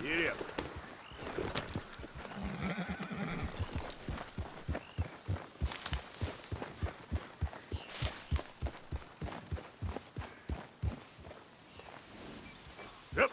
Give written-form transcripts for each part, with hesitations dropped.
Giddy up. Yep.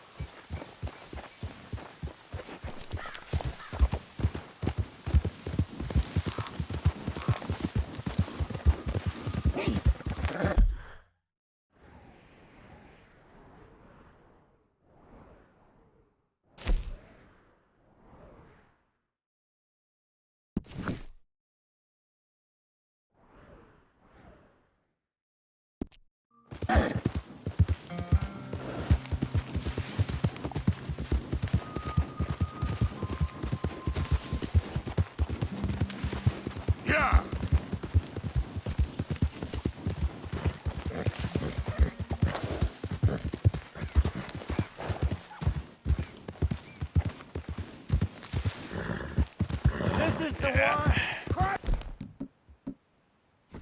Yeah. This is the one.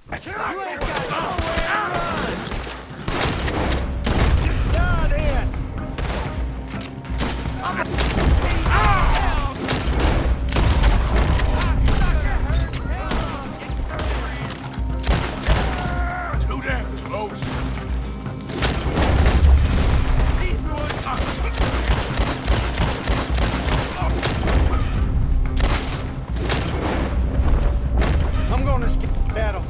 That's You not ain't good. got nowhere to run. Get down here. Too damn close. These ones are. I'm gonna skedaddle.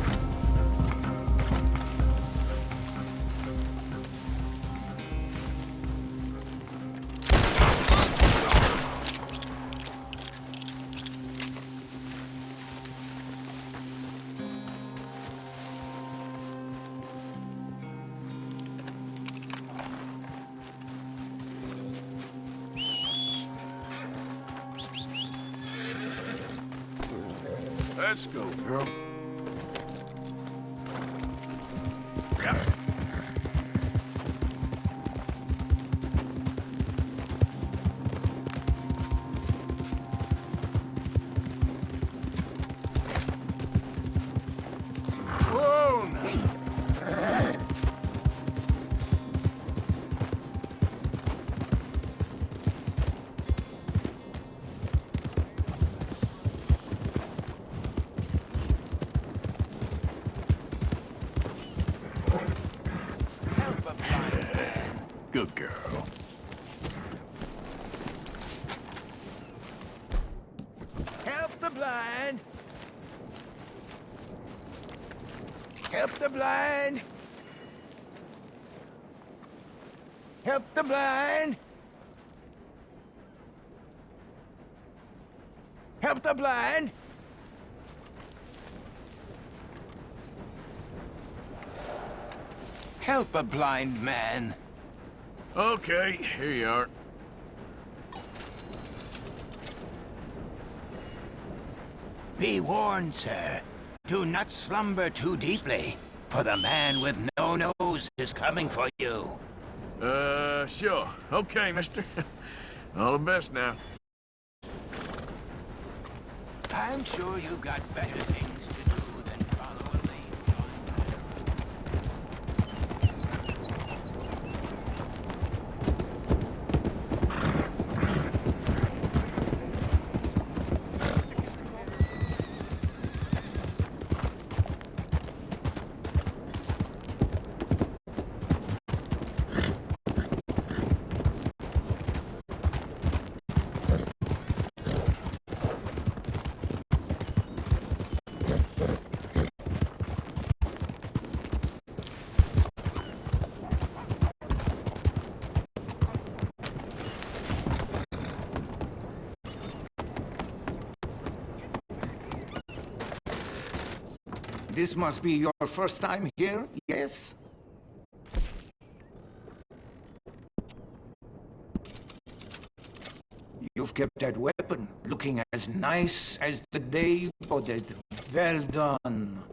Let's go, girl. Yeah. Whoa, now. Good girl. Help the blind. Help the blind. Help the blind. Help the blind. Help a blind man. Okay, here you are. Be warned, sir. Do not slumber too deeply, for the man with no nose is coming for you. Sure. Okay, mister. All the best now. I'm sure you've got better things to do than follow a lame. This must be your first time here, yes? You've kept that weapon looking as nice as the day you bought it. Well done.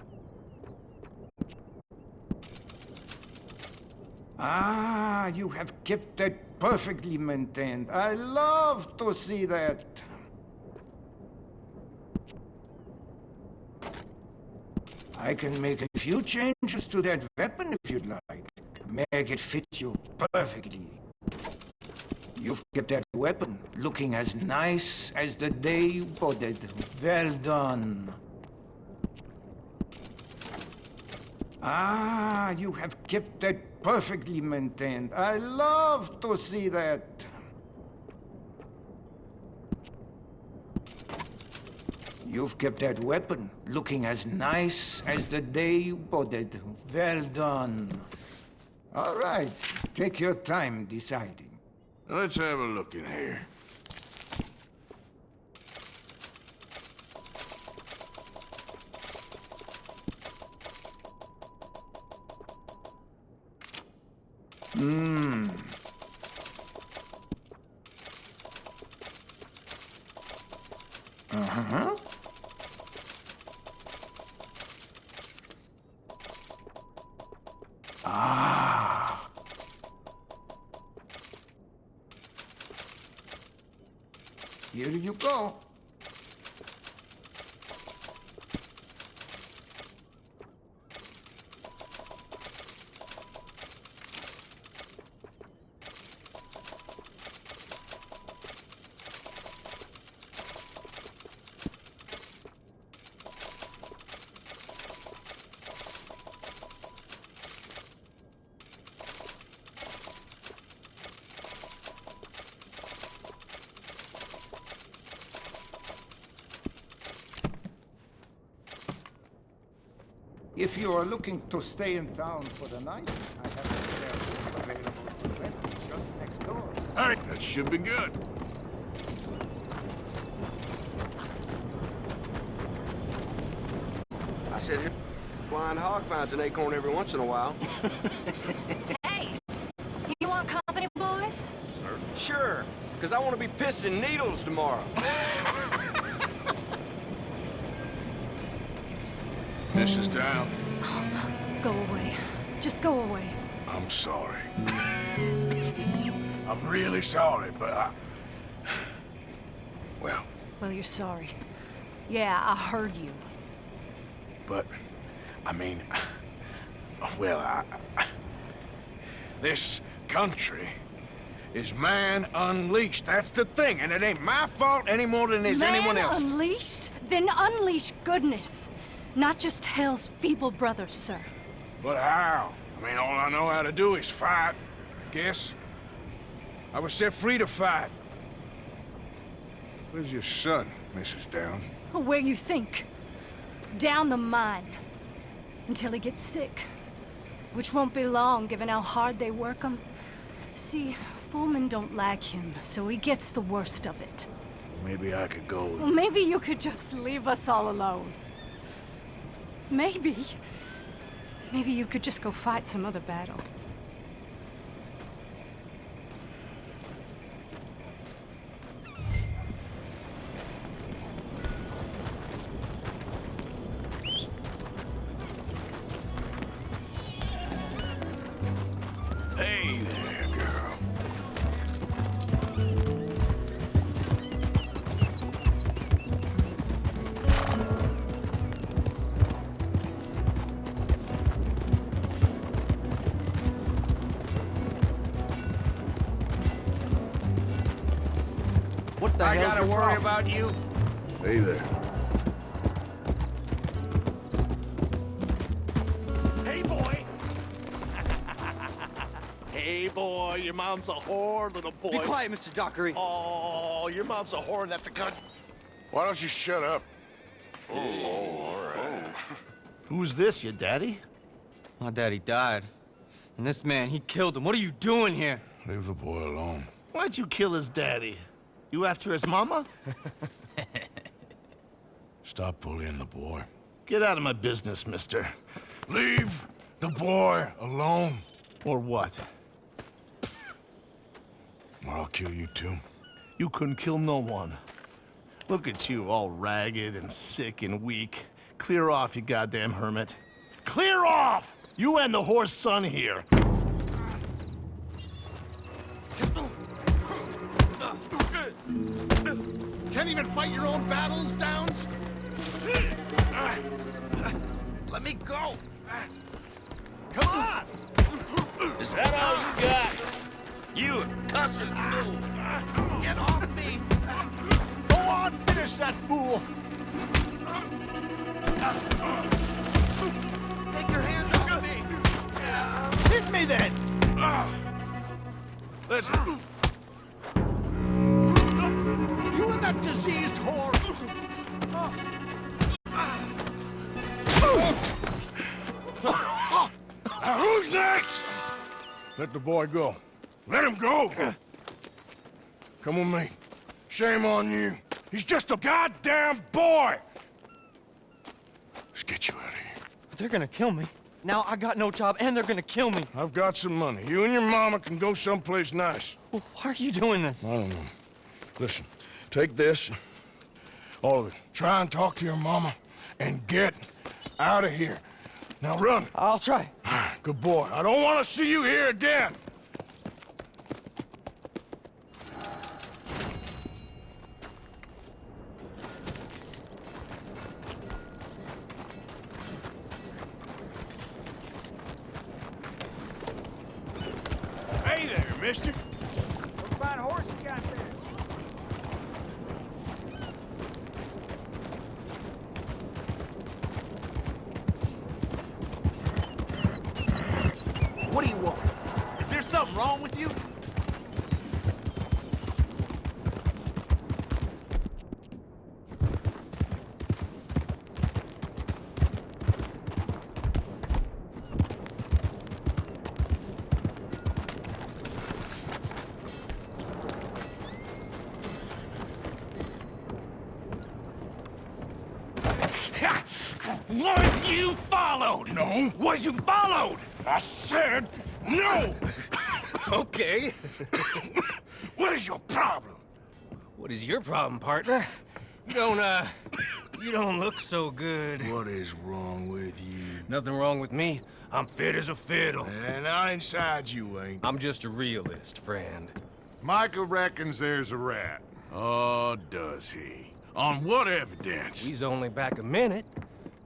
Ah, you have kept that perfectly maintained. I love to see that. I can make a few changes to that weapon if you'd like. Make it fit you perfectly. You've kept that weapon looking as nice as the day you bought it. Well done. Ah, you have kept that perfectly maintained. I love to see that. You've kept that weapon looking as nice as the day you bought it. Well done. All right, take your time deciding. Let's have a look in here. Uh-huh. Ah. Here you go. If you are looking to stay in town for the night, I have a spare room available to rent just next door. All right, that should be good. I said, flying hog finds an acorn every once in a while. Hey, you want company, boys? Sure, because I want to be pissing needles tomorrow. Mrs. Down, Go away. Just go away. I'm sorry. I'm really sorry, but well, Well, you're sorry. Yeah, I heard you. but, I mean, well, this country is man unleashed. That's the thing, and it ain't my fault any more than it's anyone else. Man unleashed? Then unleash goodness. Not just hell's feeble brothers, sir. But how? I mean, all I know how to do is fight, guess. I was set free to fight. Where's your son, Mrs. Down? Where you think? Down the mine. Until he gets sick. Which won't be long, given how hard they work him. See, foremen don't like him, so he gets the worst of it. Maybe I could go. Well, maybe you could just leave us all alone. Maybe. Maybe you could just go fight some other battle. Hey there, girl. What the I hell's gotta your worry problem? about you. Hey there. Hey, boy. Hey, boy, your mom's a whore, little boy. Be quiet, Mr. Dockery. Oh, your mom's a whore, and that's a good... Why don't you shut up? Who's this, your daddy? My daddy died. And this man, he killed him. What are you doing here? Leave the boy alone. Why'd you kill his daddy? You after his mama? Stop bullying the boy. Get out of my business, mister. Leave the boy alone, Or what? or I'll kill you too. You couldn't kill no one. Look at you, all ragged and sick and weak. Clear off, you goddamn hermit. Clear off! You and the horse son here. Can't even fight your own battles, Downs? Let me go! Come on! Is that all you got? You cussing fool! Get off me! Go on, finish that fool! Take your hands off me! Hit me then! Listen, You and that diseased whore! now who's next? Let the boy go. Let him go! Come with me. Shame on you. He's just a goddamn boy! Let's get you out of here. They're gonna kill me. Now I got no job and they're gonna kill me. I've got some money. You and your mama can go someplace nice. Well, why are you doing this? I don't know. Listen, take this. All of it. Try and talk to your mama and get out of here. Now run. I'll try. Good boy. I don't want to see you here again. Hey there, mister. What fine horse you got there? What do you want? Is there something wrong with you? Was you followed? No. Was you followed? I said no. Okay. What is your problem? What is your problem, partner? You don't look so good. What is wrong with you? Nothing wrong with me. I'm fit as a fiddle. And not inside you ain't. I'm just a realist, friend. Micah reckons there's a rat. Oh, does he? On what evidence? He's only back a minute.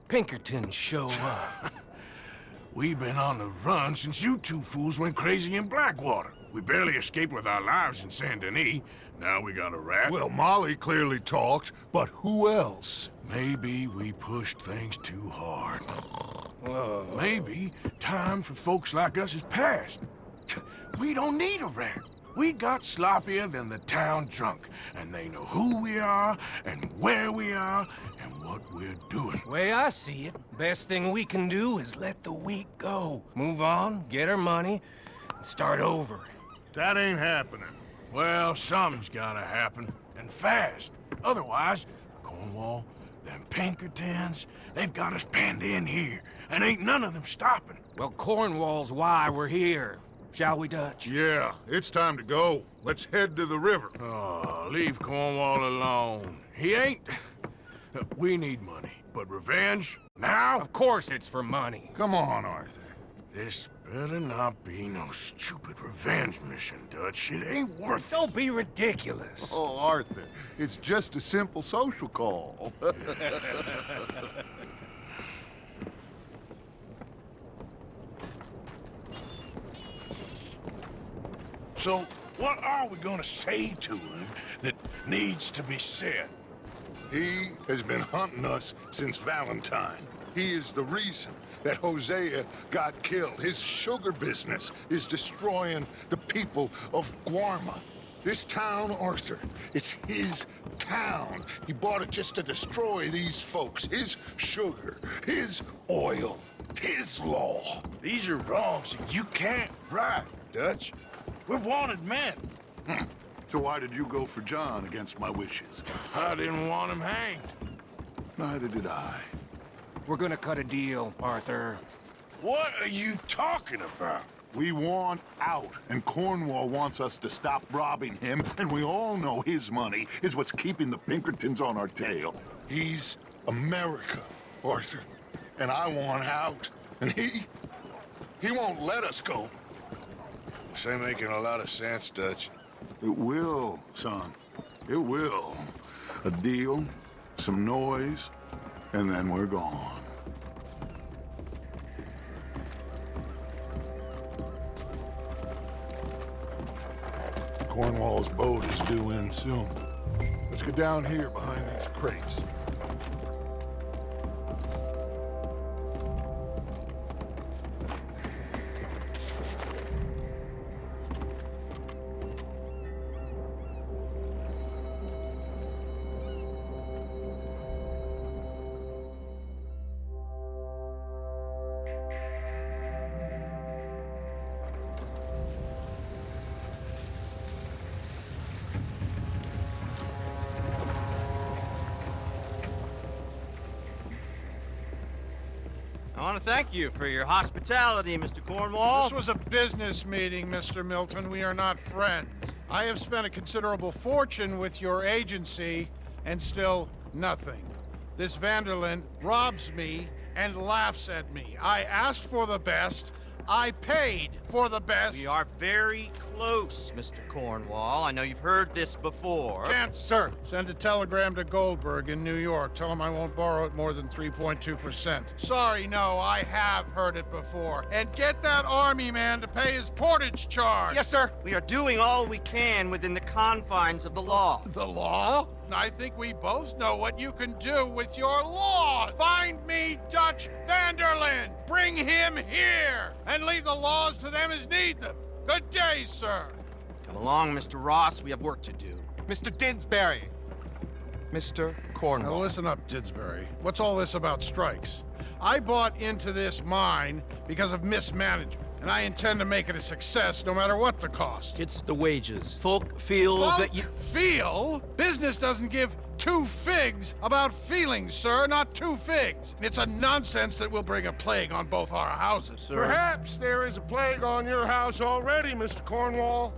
Pinkerton show up. We've been on the run since you two fools went crazy in Blackwater. We barely escaped with our lives in Saint Denis. Now we got a rat. Well, Molly clearly talked, but who else? Maybe we pushed things too hard. Whoa. Maybe time for folks like us is past. We don't need a rat. We got sloppier than the town drunk, and they know who we are, and where we are, and what we're doing. Way I see it, best thing we can do is let the week go. Move on, get our money, and start over. That ain't happening. Well, something's gotta happen, and fast. Otherwise, Cornwall, them Pinkertons, they've got us penned in here, and ain't none of them stopping. Well, Cornwall's why we're here. Shall we, Dutch? Yeah, it's time to go. Let's head to the river. Oh, leave Cornwall alone. He ain't... We need money, but revenge? Now? Of course it's for money. Come on, Arthur. This better not be no stupid revenge mission, Dutch. It ain't worth it. Don't be ridiculous. Oh, Arthur, it's just a simple social call. So, what are we gonna say to him that needs to be said? He has been hunting us since Valentine. He is the reason that Hosea got killed. His sugar business is destroying the people of Guarma. This town, Arthur, it's his town. He bought it just to destroy these folks. His sugar, his oil, his law. These are wrongs that you can't right, Dutch. We're wanted men. So why did you go for John against my wishes? I didn't want him hanged. Neither did I. We're gonna cut a deal, Arthur. What are you talking about? We want out, and Cornwall wants us to stop robbing him, and we all know his money is what's keeping the Pinkertons on our tail. He's America, Arthur, and I want out, and he won't let us go. This ain't making a lot of sense, Dutch. It will, son. It will. A deal, some noise, and then we're gone. Cornwall's boat is due in soon. Let's go down here behind these crates. I want to thank you for your hospitality, Mr. Cornwall. This was a business meeting, Mr. Milton. We are not friends. I have spent a considerable fortune with your agency, and still nothing. This Vanderlyn robs me and laughs at me. I asked for the best. I paid for the best. We are very close, Mr. Cornwall. I know you've heard this before. Chance, sir, send a telegram to Goldberg in New York. Tell him I won't borrow it more than 3.2%. Sorry, no, I have heard it before. And get that army man to pay his portage charge. Yes, sir. We are doing all we can within the confines of the law. The law? I think we both know what you can do with your law. Find me Dutch Vanderlyn. Bring him here. And leave the laws to them as need them. Good day, sir. Come along, Mr. Ross. We have work to do. Mr. Didsbury. Mr. Cornwall. Now listen up, Didsbury. What's all this about strikes? I bought into this mine because of mismanagement, and I intend to make it a success no matter what the cost. It's the wages. Folk feel that you... Feel? Business doesn't give two figs about feelings, sir, not two figs. It's a nonsense that will bring a plague on both our houses, sir. Perhaps there is a plague on your house already, Mr. Cornwall.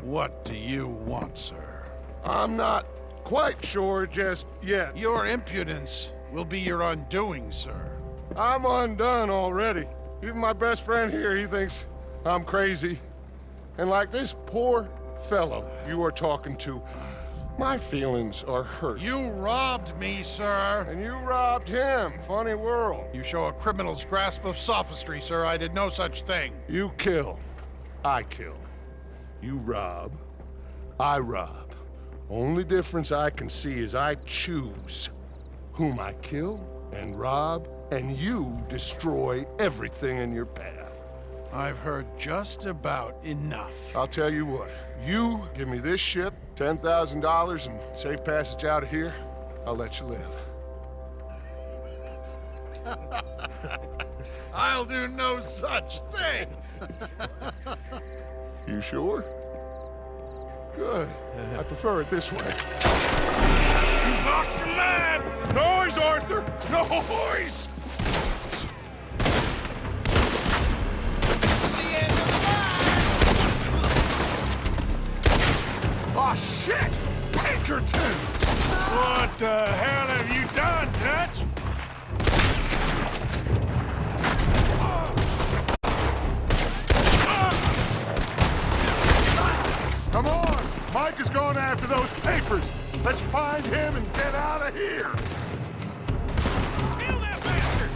What do you want, sir? I'm not quite sure just yet. Your impudence will be your undoing, sir. I'm undone already. Even my best friend here, he thinks I'm crazy. And like this poor fellow you are talking to, my feelings are hurt. You robbed me, sir. And you robbed him. Funny world. You show a criminal's grasp of sophistry, sir. I did no such thing. You kill. I kill. You rob. I rob. Only difference I can see is I choose whom I kill and rob, and you destroy everything in your path. I've heard just about enough. I'll tell you what. You give me this ship, $10,000, and safe passage out of here, I'll let you live. I'll do no such thing. You sure? Good. I prefer it this way. You've lost your man! Noise, Arthur! Noise! Oh, shit! Pinkertons! What the hell have you done, Dutch? Come on! Mike is going after those papers! Let's find him and get out of here! Kill that bastard!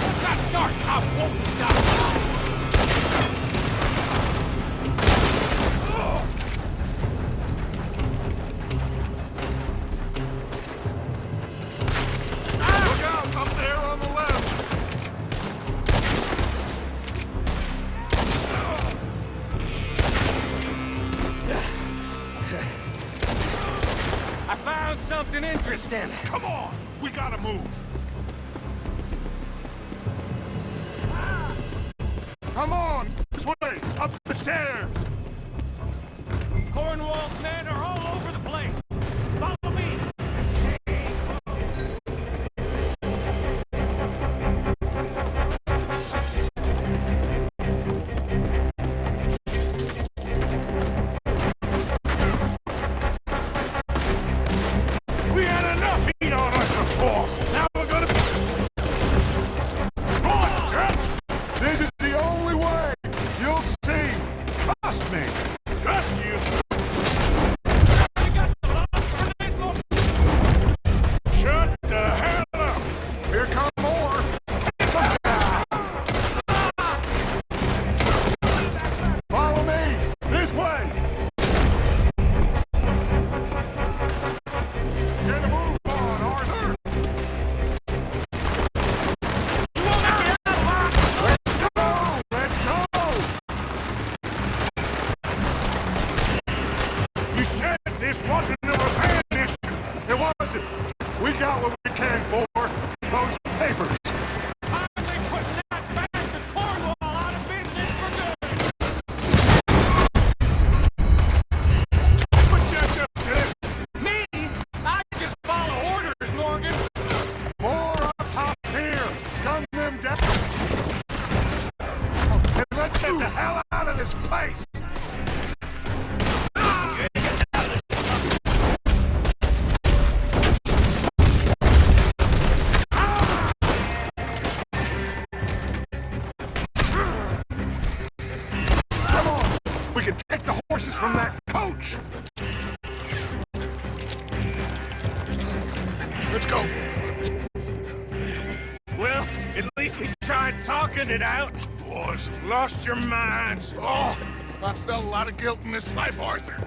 Once I start, I won't stop. Look out! Up there on the left! I found something interesting. Come on! We gotta move! Come on! This way! Up the stairs! Cornwall's men are all over the place. Follow me. We had enough heat on us before! Now we're gonna... Launch, Dutch! This is the only way! You'll see! Trust me! Trust you? got what we came for. Those papers. Finally putting that bastard Cornwall out of business for good. What gets you to this? Me? I just follow orders, Morgan. More up top here. Gun them down. And let's get the hell out of this place. Come on. We can take the horses from that coach. Let's go. Well, at least we tried talking it out. Boys have lost your minds. Oh, I felt a lot of guilt in this life, Arthur.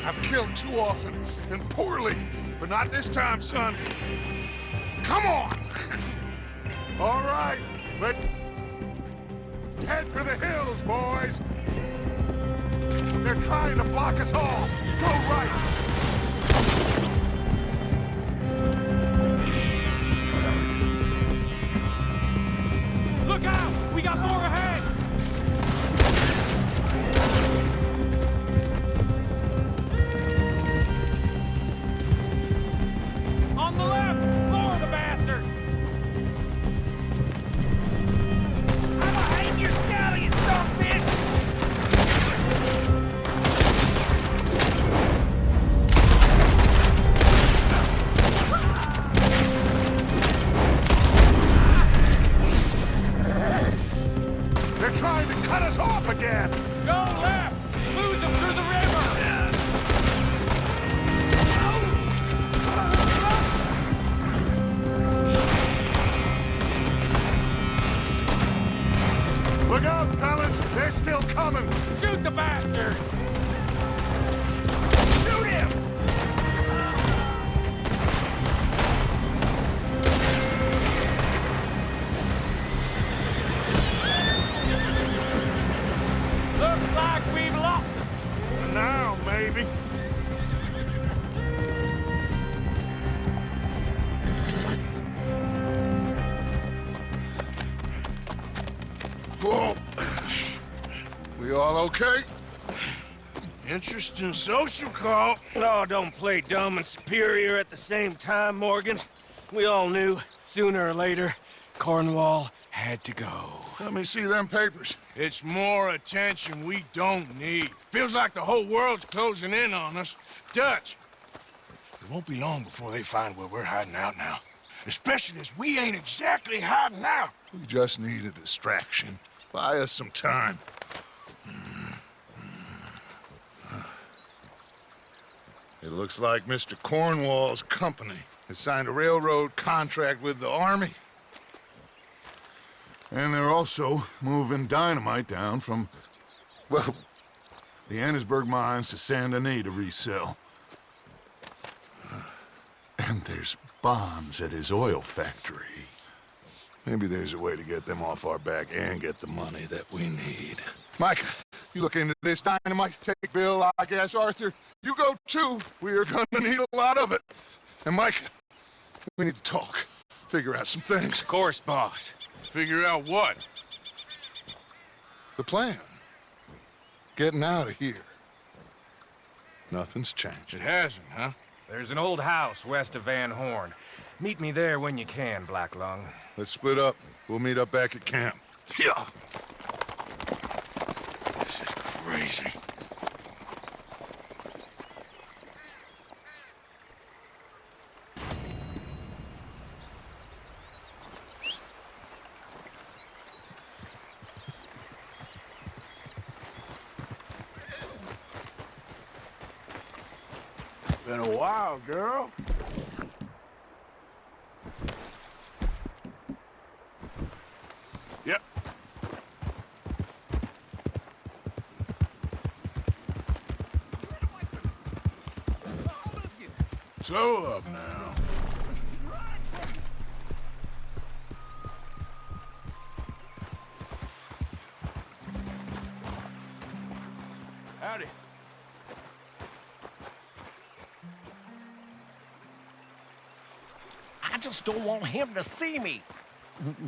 I've killed too often and poorly, but not this time, son. Come on! All right, let's head for the hills, boys. They're trying to block us off. Go right. Look out! We got more ahead! On the left! More of the bastards! I'm a hate your scally, you son of a bitch! They're trying to cut us off again. Go left! Lose them through the river! Look out, fellas. They're still coming. Shoot the bastards! Shoot him! Looks like we've lost them. Now, maybe. Whoa. We all okay? Interesting social call. Oh, don't play dumb and superior at the same time, Morgan. We all knew, sooner or later, Cornwall had to go. Let me see them papers. It's more attention we don't need. Feels like the whole world's closing in on us. Dutch, it won't be long before they find where we're hiding out now. Especially as we ain't exactly hiding out. We just need a distraction. Buy us some time. It looks like Mr. Cornwall's company has signed a railroad contract with the Army. And they're also moving dynamite down from, well, the Annesburg mines to Saint Denis to resell. And there's bonds at his oil factory. Maybe there's a way to get them off our back and get the money that we need. Mike, you look into this dynamite. Take Bill, I guess, Arthur. You go too. We are gonna need a lot of it. And Mike, we need to talk. Figure out some things. Of course, boss. Figure out what? The plan. Getting out of here. Nothing's changed. It hasn't, huh? There's an old house west of Van Horn. Meet me there when you can, Black Lung. Let's split up. We'll meet up back at camp. Yeah. This is crazy. Been a while, girl. Yep. Slow up now. Howdy. just don't want him to see me.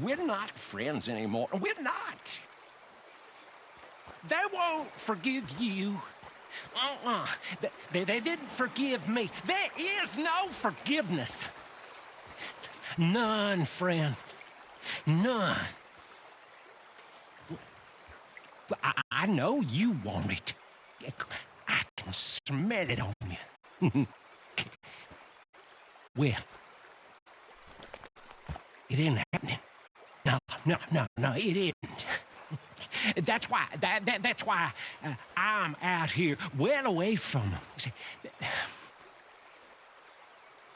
We're not friends anymore. We're not. They won't forgive you. They didn't forgive me. There is no forgiveness. None, friend. None. I know you want it. I can smell it on you. Well, it isn't happening. No, it isn't. That's why, that's why I'm out here, well away from them. See,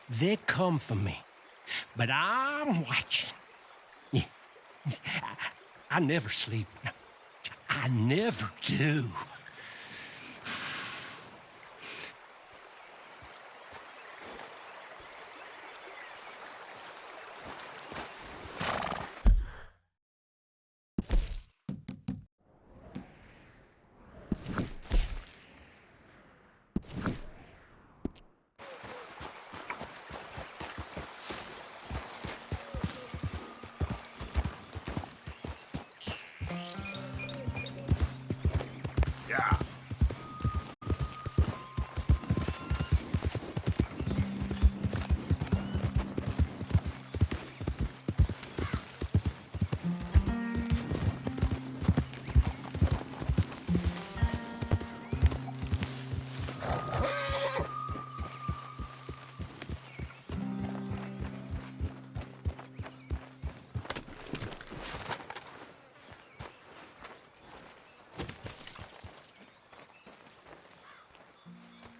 they come for me, but I'm watching. Yeah. I never sleep. I never do.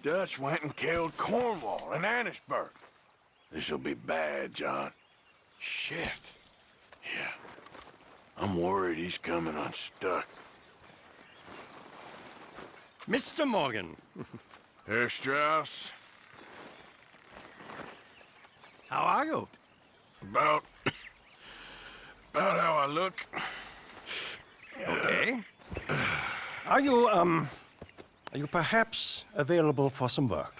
Dutch went and killed Cornwall in Annisburg. This'll be bad, John. Shit. Yeah. I'm worried he's coming unstuck. Mr. Morgan. Herr Strauss. How are you? About how I look. Okay. Are you perhaps available for some work?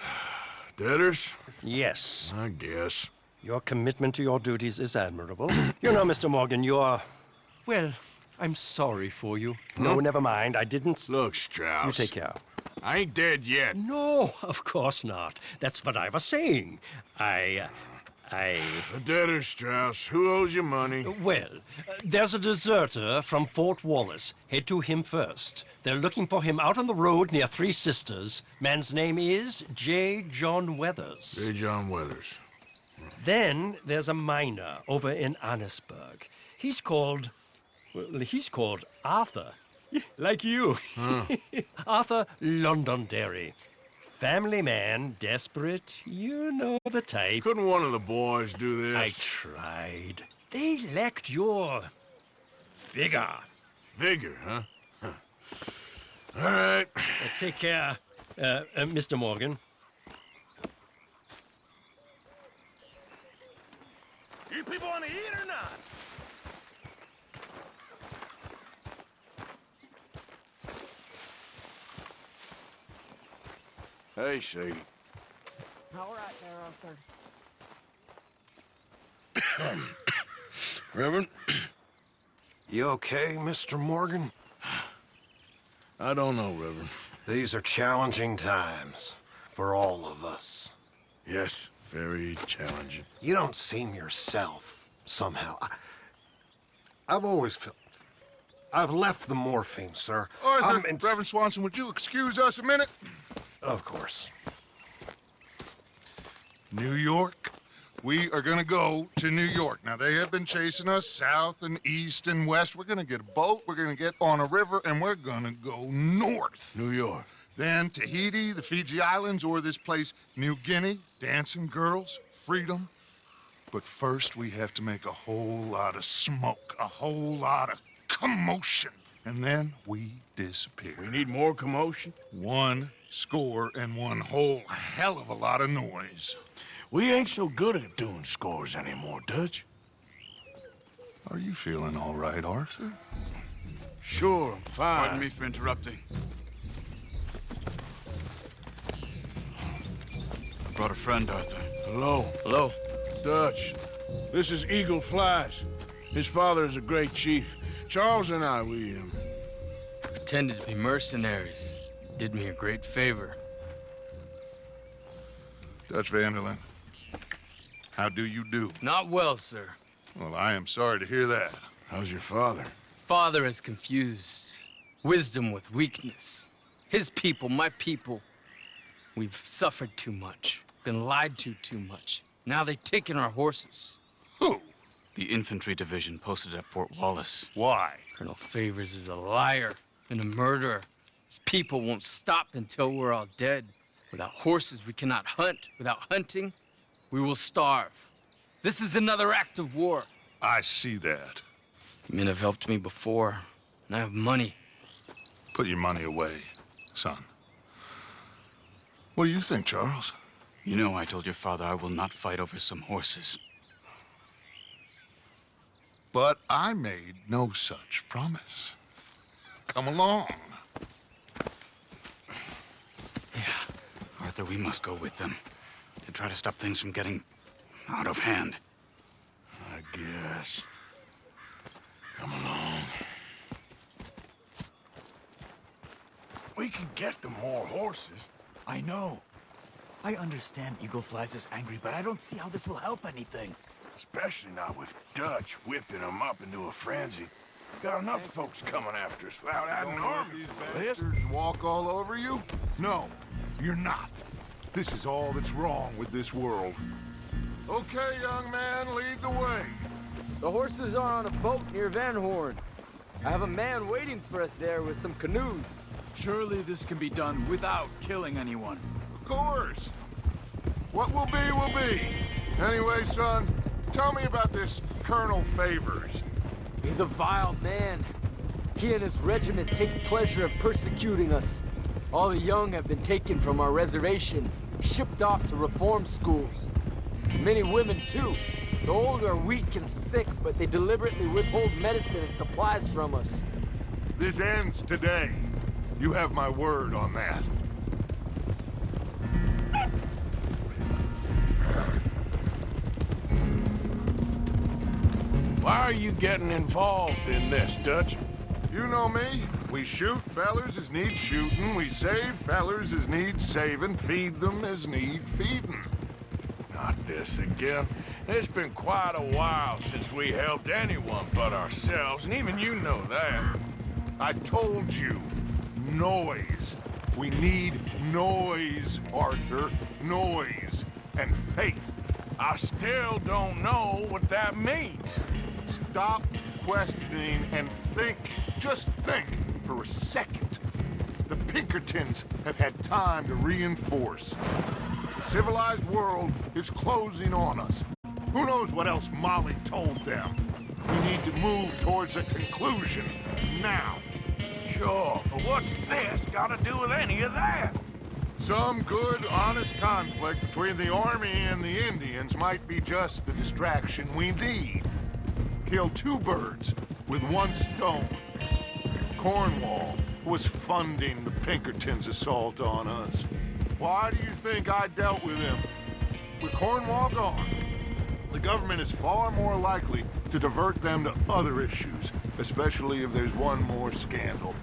Debtors? Yes. I guess. Your commitment to your duties is admirable. You know, Mr. Morgan, you're... Well, I'm sorry for you. No, never mind. I didn't... Look, Strauss. You take care. I ain't dead yet. No, of course not. That's what I was saying. The debtors, Strauss. Who owes you money? Well, there's a deserter from Fort Wallace. Head to him first. They're looking for him out on the road near Three Sisters. Man's name is J. John Weathers. J. John Weathers. Then there's a miner over in Annisburg. He's called Arthur. Like you. Huh. Arthur Londonderry. Family man, desperate, you know the type. Couldn't one of the boys do I this? tried. They lacked your... vigor. Vigor, huh? All right. Take care, Mr. Morgan. You people want to eat or not? Hey, Sadie. All right there, Arthur. Reverend? You okay, Mr. Morgan? I don't know, Reverend. These are challenging times for all of us. Yes, very challenging. You don't seem yourself, somehow. I've always felt... I've left the morphine, sir. Arthur, Reverend Swanson, would you excuse us a minute? Of course. New York. We are gonna go to New York. Now, they have been chasing us south and east and west. We're gonna get a boat, we're gonna get on a river, and we're gonna go north. New York. Then Tahiti, the Fiji Islands, or this place, New Guinea, dancing girls, freedom. But first, we have to make a whole lot of smoke, a whole lot of commotion. And then we disappear. We need more commotion? 1 score and 1 whole hell of a lot of noise. We ain't so good at doing scores anymore, Dutch. Are you feeling all right, Arthur? Sure, I'm fine. Pardon me for interrupting. I brought a friend, Arthur. Hello. Hello. Dutch, This is Eagle Flies. His father is a great chief. Charles and I, we pretended to be mercenaries. Did me a great favor. Dutch Vanderlyn, how do you do? Not well, sir. Well, I am sorry to hear that. How's your father? Father has confused wisdom with weakness. His people, my people. We've suffered too much. Been lied to too much. Now they've taken our horses. Who? The infantry division posted at Fort Wallace. Why? Colonel Favors is a liar and a murderer. His people won't stop until we're all dead. Without horses, we cannot hunt. Without hunting, we will starve. This is another act of war. I see that. Men have helped me before, and I have money. Put your money away, son. What do you think, Charles? You know I told your father I will not fight over some horses. But I made no such promise. Come along. Yeah, Arthur, we must go with them to try to stop things from getting out of hand. I guess. Come along. We can get them more horses. I know. I understand Eagle Flies is angry, but I don't see how this will help anything. Especially not with Dutch whipping them up into a frenzy. Got enough folks coming after us without adding an army to the list. Walk all over you? No, you're not. This is all that's wrong with this world. Okay, young man, lead the way. The horses are on a boat near Van Horn. I have a man waiting for us there with some canoes. Surely this can be done without killing anyone. Of course. What will be. Anyway, son, tell me about this Colonel Favors. He's a vile man. He and his regiment take pleasure in persecuting us. All the young have been taken from our reservation, shipped off to reform schools. Many women, too. The old are weak and sick, but they deliberately withhold medicine and supplies from us. This ends today. You have my word on that. Why are you getting involved in this, Dutch? You know me. We shoot fellers as need shooting. We save fellers as need saving. Feed them as need feeding. Not this again. It's been quite a while since we helped anyone but ourselves, and even you know that. I told you. Noise. We need noise, Arthur. Noise. And faith. I still don't know what that means. Stop questioning and think. Just think for a second. The Pinkertons have had time to reinforce. The civilized world is closing on us. Who knows what else Molly told them? We need to move towards a conclusion now. Sure, but what's this got to do with any of that? Some good, honest conflict between the army and the Indians might be just the distraction we need. Kill two birds with one stone. Cornwall was funding the Pinkertons' assault on us. Why do you think I dealt with him? With Cornwall gone, the government is far more likely to divert them to other issues, especially if there's one more scandal.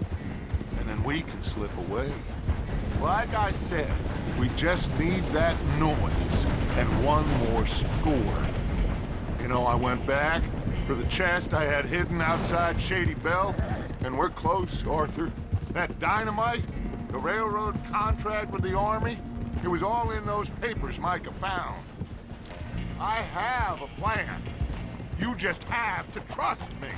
And then we can slip away. Like I said, we just need that noise and one more score. You know, I went back for the chest I had hidden outside Shady Bell, and we're close, Arthur. That dynamite, the railroad contract with the army, it was all in those papers Micah found. I have a plan. You just have to trust me.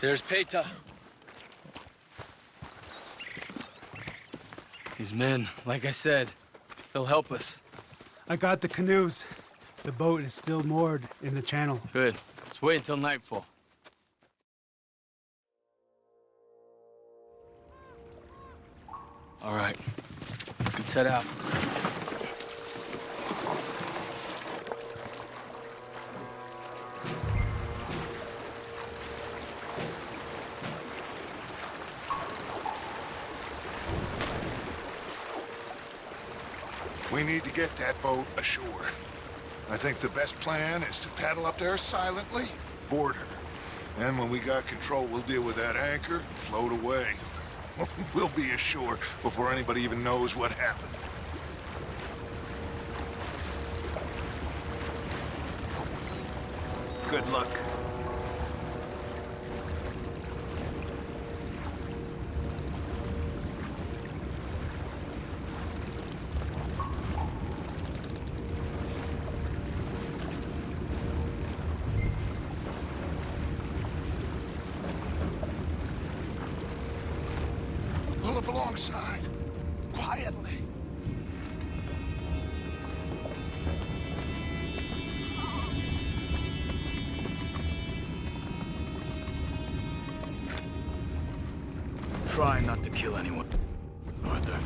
There's Peta. These men, like I said, they'll help us. I got the canoes. The boat is still moored in the channel. Good. Let's wait until nightfall. All right. Let's head out. We need to get that boat ashore. I think the best plan is to paddle up there silently, board her. And when we got control, we'll deal with that anchor, float away. We'll be ashore before anybody even knows what happened. Good luck. Pull up alongside, quietly. Try not to kill anyone, Arthur.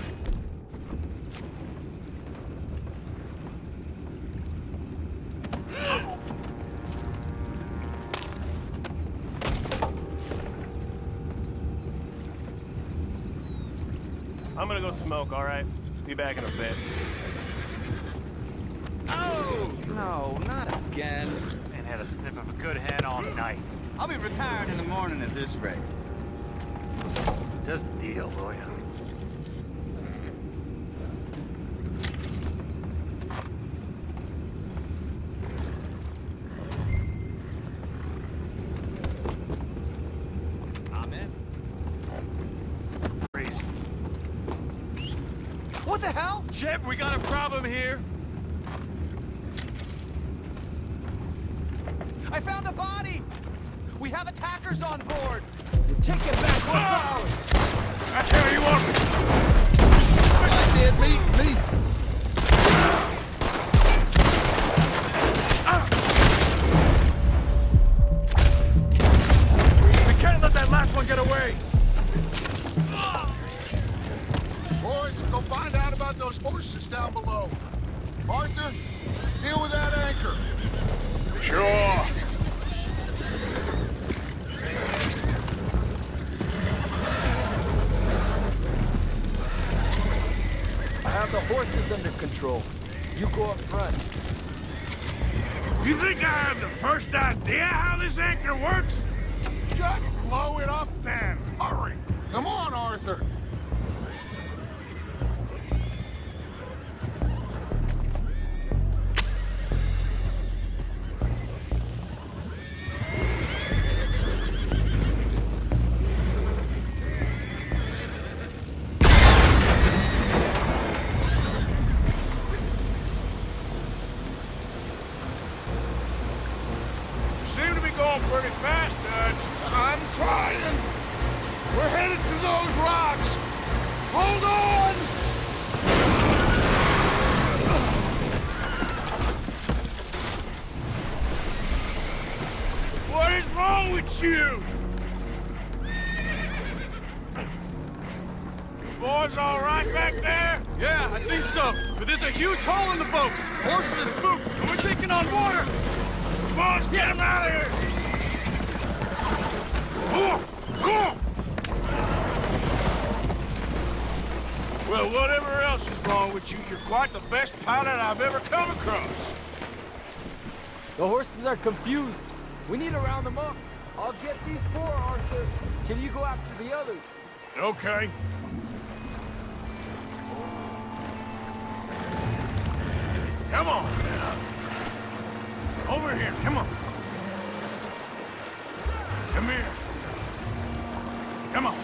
I'm gonna go smoke, all right? Be back in a bit. Oh! No, not again. Man had a sniff of a good hand all night. I'll be retired in the morning at this rate. Just deal, will ya? I'm in. Crazy. What the hell? Shep, we got a problem here. I found a body! We have attackers on board! Take it back, what's ours? I tell you what. I did, me. We can't let that last one get away. Boys, go find out about those horses down below. Arthur, deal with that anchor. Sure. I have the horses under control. You go up front. You think I have the first idea how this anchor works? Just blow it up then. Hurry. Come on, Arthur. Seem to be going pretty fast, Dutch. I'm trying. We're headed to those rocks. Hold on! What is wrong with you? You boys all right back there? Yeah, I think so. But there's a huge hole in the boat. Horses are spooked, and we're taking on water. Come on, let's get him out of here! Well, whatever else is wrong with you, you're quite the best pilot I've ever come across. The horses are confused. We need to round them up. I'll get these four, Arthur. Can you go after the others? Okay. Come on now. Over here, come on. Come here. Come on.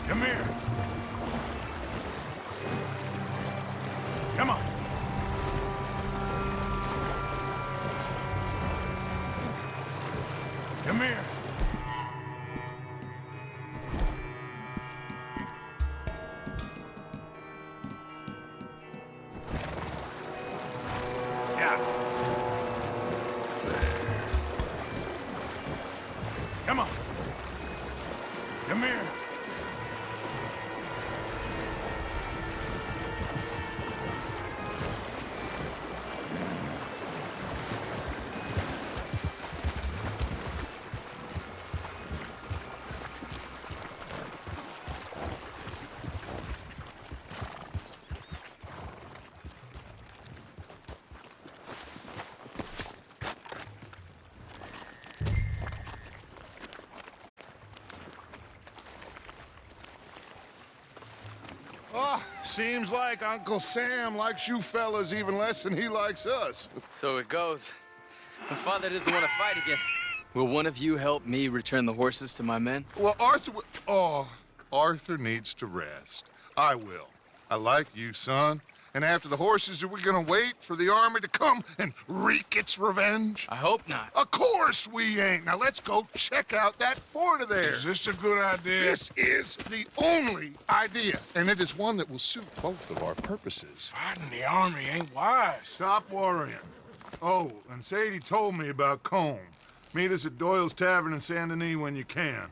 Come here. Come on. Come here. Yeah. Come on. Come here. Oh, seems like Uncle Sam likes you fellas even less than he likes us. So it goes. My father doesn't want to fight again. Will one of you help me return the horses to my men? Well, Arthur needs to rest. I will. I like you, son. And after the horses, are we gonna wait for the army to come and wreak its revenge? I hope not. Of course we ain't. Now let's go check out that fort of theirs. Is this a good idea? This is the only idea, and it is one that will suit both of our purposes. Fighting the army ain't wise. Stop worrying. Oh, and Sadie told me about Combe. Meet us at Doyle's Tavern in Saint Denis when you can.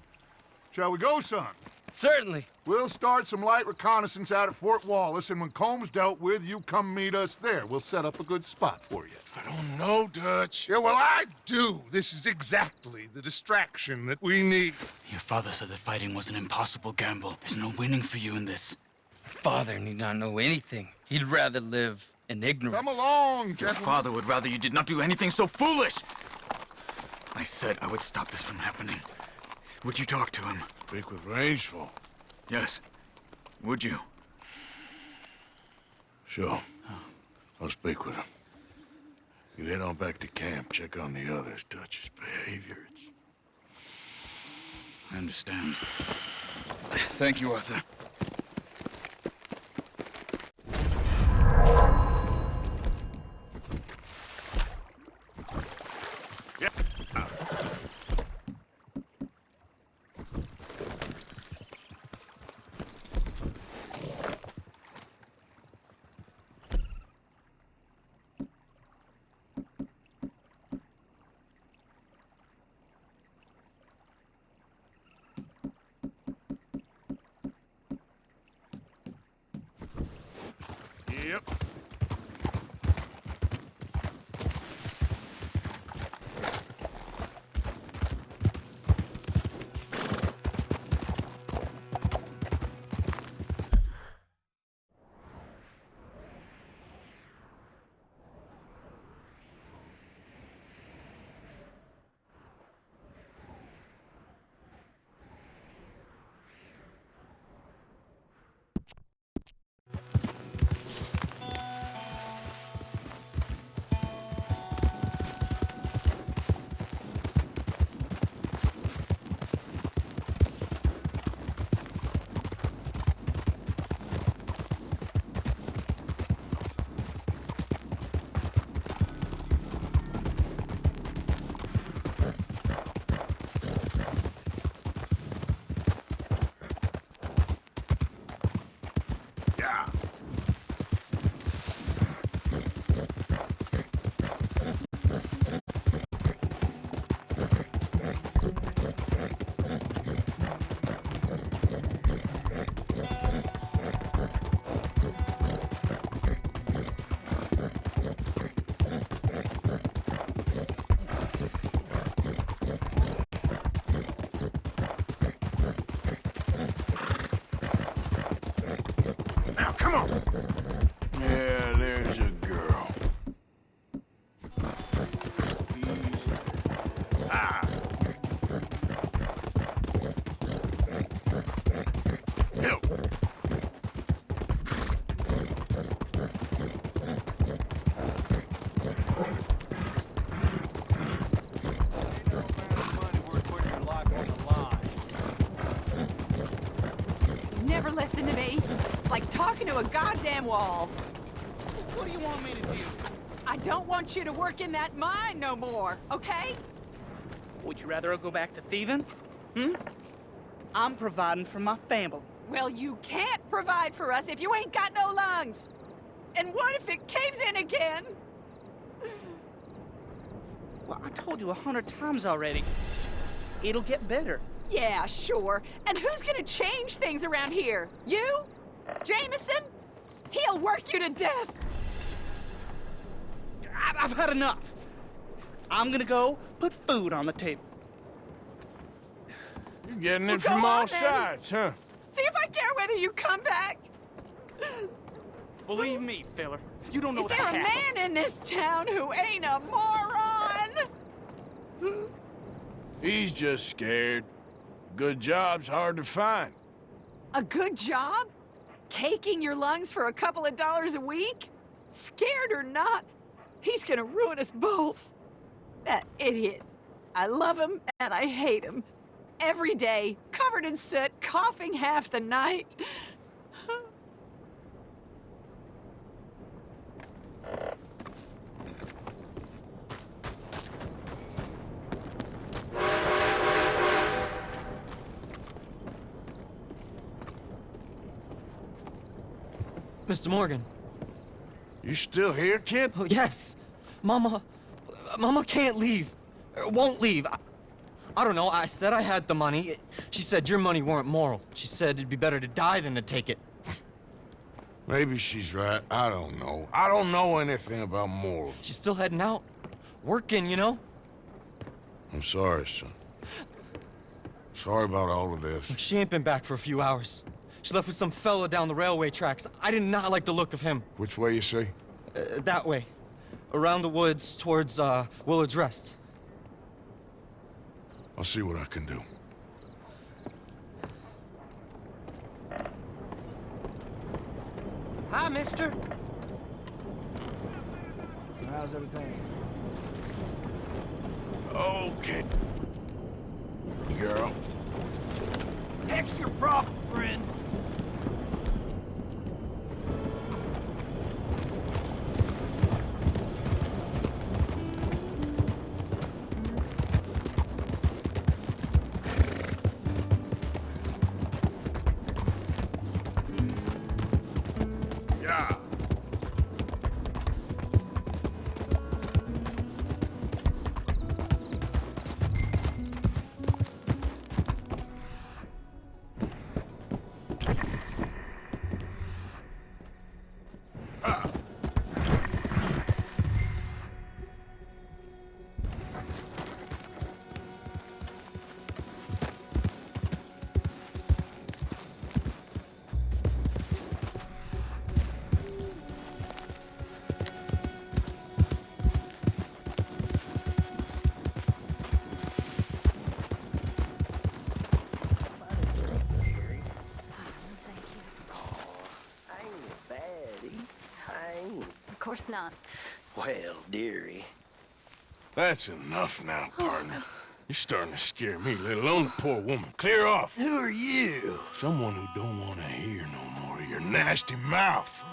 Shall we go, son? Certainly. We'll start some light reconnaissance out at Fort Wallace, and when Combs dealt with, you come meet us there. We'll set up a good spot for you. I don't know, Dutch. Yeah, well, I do. This is exactly the distraction that we need. Your father said that fighting was an impossible gamble. There's no winning for you in this. Father need not know anything. He'd rather live in ignorance. Come along, Your gentlemen. father would rather you did not do anything so foolish. I said I would stop this from happening. Would you talk to him? Speak with Rangeful. Yes. Would you? Sure. I'll speak with him. You head on back to camp, check on the others, Dutch's behavior. I understand. Thank you, Arthur. Yep. Come on! Yeah, there's a girl. Easy. Ah! Help! Never listen to me. Like talking to a goddamn wall. What do you want me to do? I don't want you to work in that mine no more, okay? Would you rather I go back to thieving? I'm providing for my family. Well, you can't provide for us if you ain't got no lungs. And what if it caves in again? Well, I told you 100 times already. It'll get better. Yeah, sure. And who's gonna change things around here? You? Jameson? He'll work you to death. I've had enough. I'm gonna go put food on the table. You're getting Well, it from go all on, then. sides, huh? See if I care whether you come back. Believe me, fella, you don't know Is what there a happened. man in this town who ain't a moron? He's just scared. Good job's hard to find. A good job? caking your lungs for a couple of dollars a week? Scared or not, he's gonna ruin us both. That idiot. I love him and I hate him. Every day, covered in soot, coughing half the night. Mr. Morgan. You still here, kid? Oh, yes. Mama can't leave. Won't leave. I don't know. I said I had the money. She said your money weren't moral. She said it'd be better to die than to take it. Maybe she's right. I don't know. I don't know anything about morals. She's still heading out. Working, you know? I'm sorry, son. Sorry about all of this. She ain't been back for a few hours. She left with some fella down the railway tracks. I did not like the look of him. Which way, you say? That way. Around the woods towards, Willard's Rest. I'll see what I can do. Hi, mister. How's everything? Okay. Girl. Heck's your problem, friend? Yeah. Of course not. Well, dearie. That's enough now, partner. You're starting to scare me, let alone the poor woman. Clear off. Who are you? Someone who don't want to hear no more of your nasty mouth.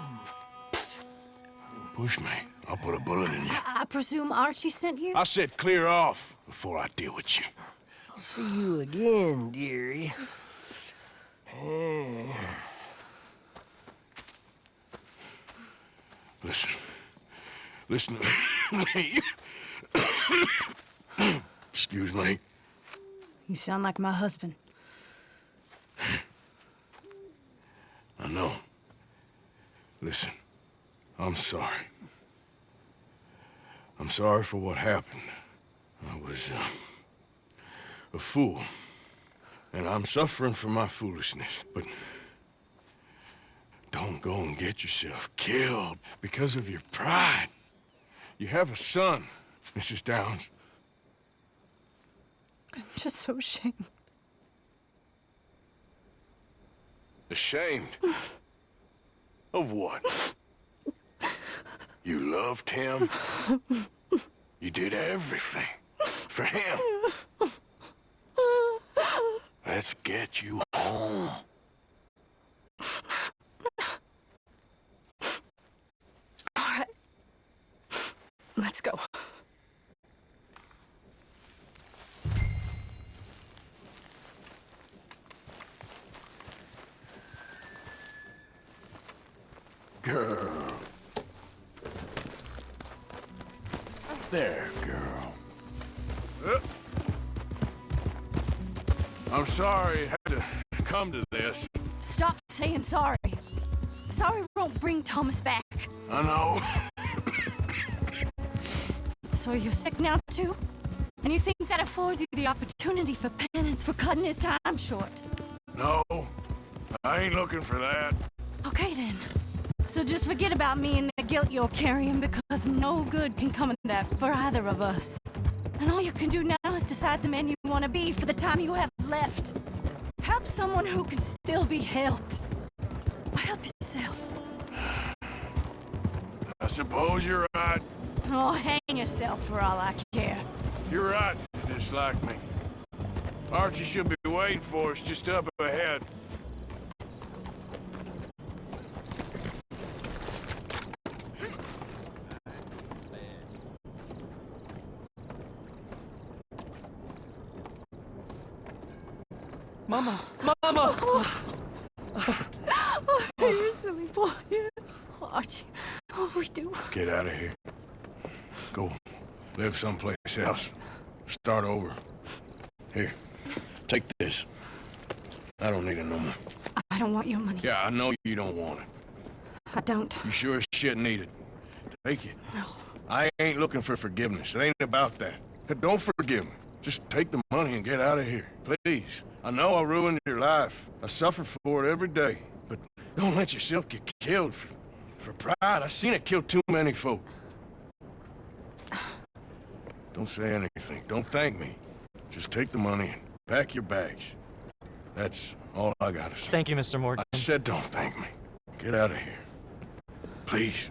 Push me. I'll put a bullet in you. I presume Archie sent you? I said clear off before I deal with you. I'll see you again, dearie. Listen. Listen to me. Excuse me. You sound like my husband. I know. Listen, I'm sorry. I'm sorry for what happened. I was a fool. And I'm suffering for my foolishness. But don't go and get yourself killed because of your pride. You have a son, Mrs. Downs. I'm just so ashamed. Ashamed? Of what? You loved him? You did everything for him. Let's get you home. All right. Let's go. Girl. There, girl. I'm sorry it had to come to this. Stop saying sorry. Sorry won't bring Thomas back. I know. So you're sick now, too? And you think that affords you the opportunity for penance for cutting his time short? No, I ain't looking for that. Okay, then. So just forget about me and the guilt you're carrying, because no good can come of that for either of us. And all you can do now is decide the man you want to be for the time you have left. Help someone who can still be helped. Help yourself. I suppose you're right. Oh, hang yourself for all I care. You're right to dislike me. Archie should be waiting for us just up ahead. Mama! Mama! Oh, you silly boy. Oh, Archie, what we do? Get out of here. Go live someplace else. Start over. Here, take this. I don't need it no more. I don't want your money. Yeah, I know you don't want it. I don't. You sure as shit need it. Take it. No. I ain't looking for forgiveness. It ain't about that. Don't forgive me. Just take the money and get out of here. Please. I know I ruined your life. I suffer for it every day. But don't let yourself get killed for pride. I seen it kill too many folk. Don't say anything. Don't thank me. Just take the money and pack your bags. That's all I gotta say. Thank you, Mr. Morgan. I said don't thank me. Get out of here. Please.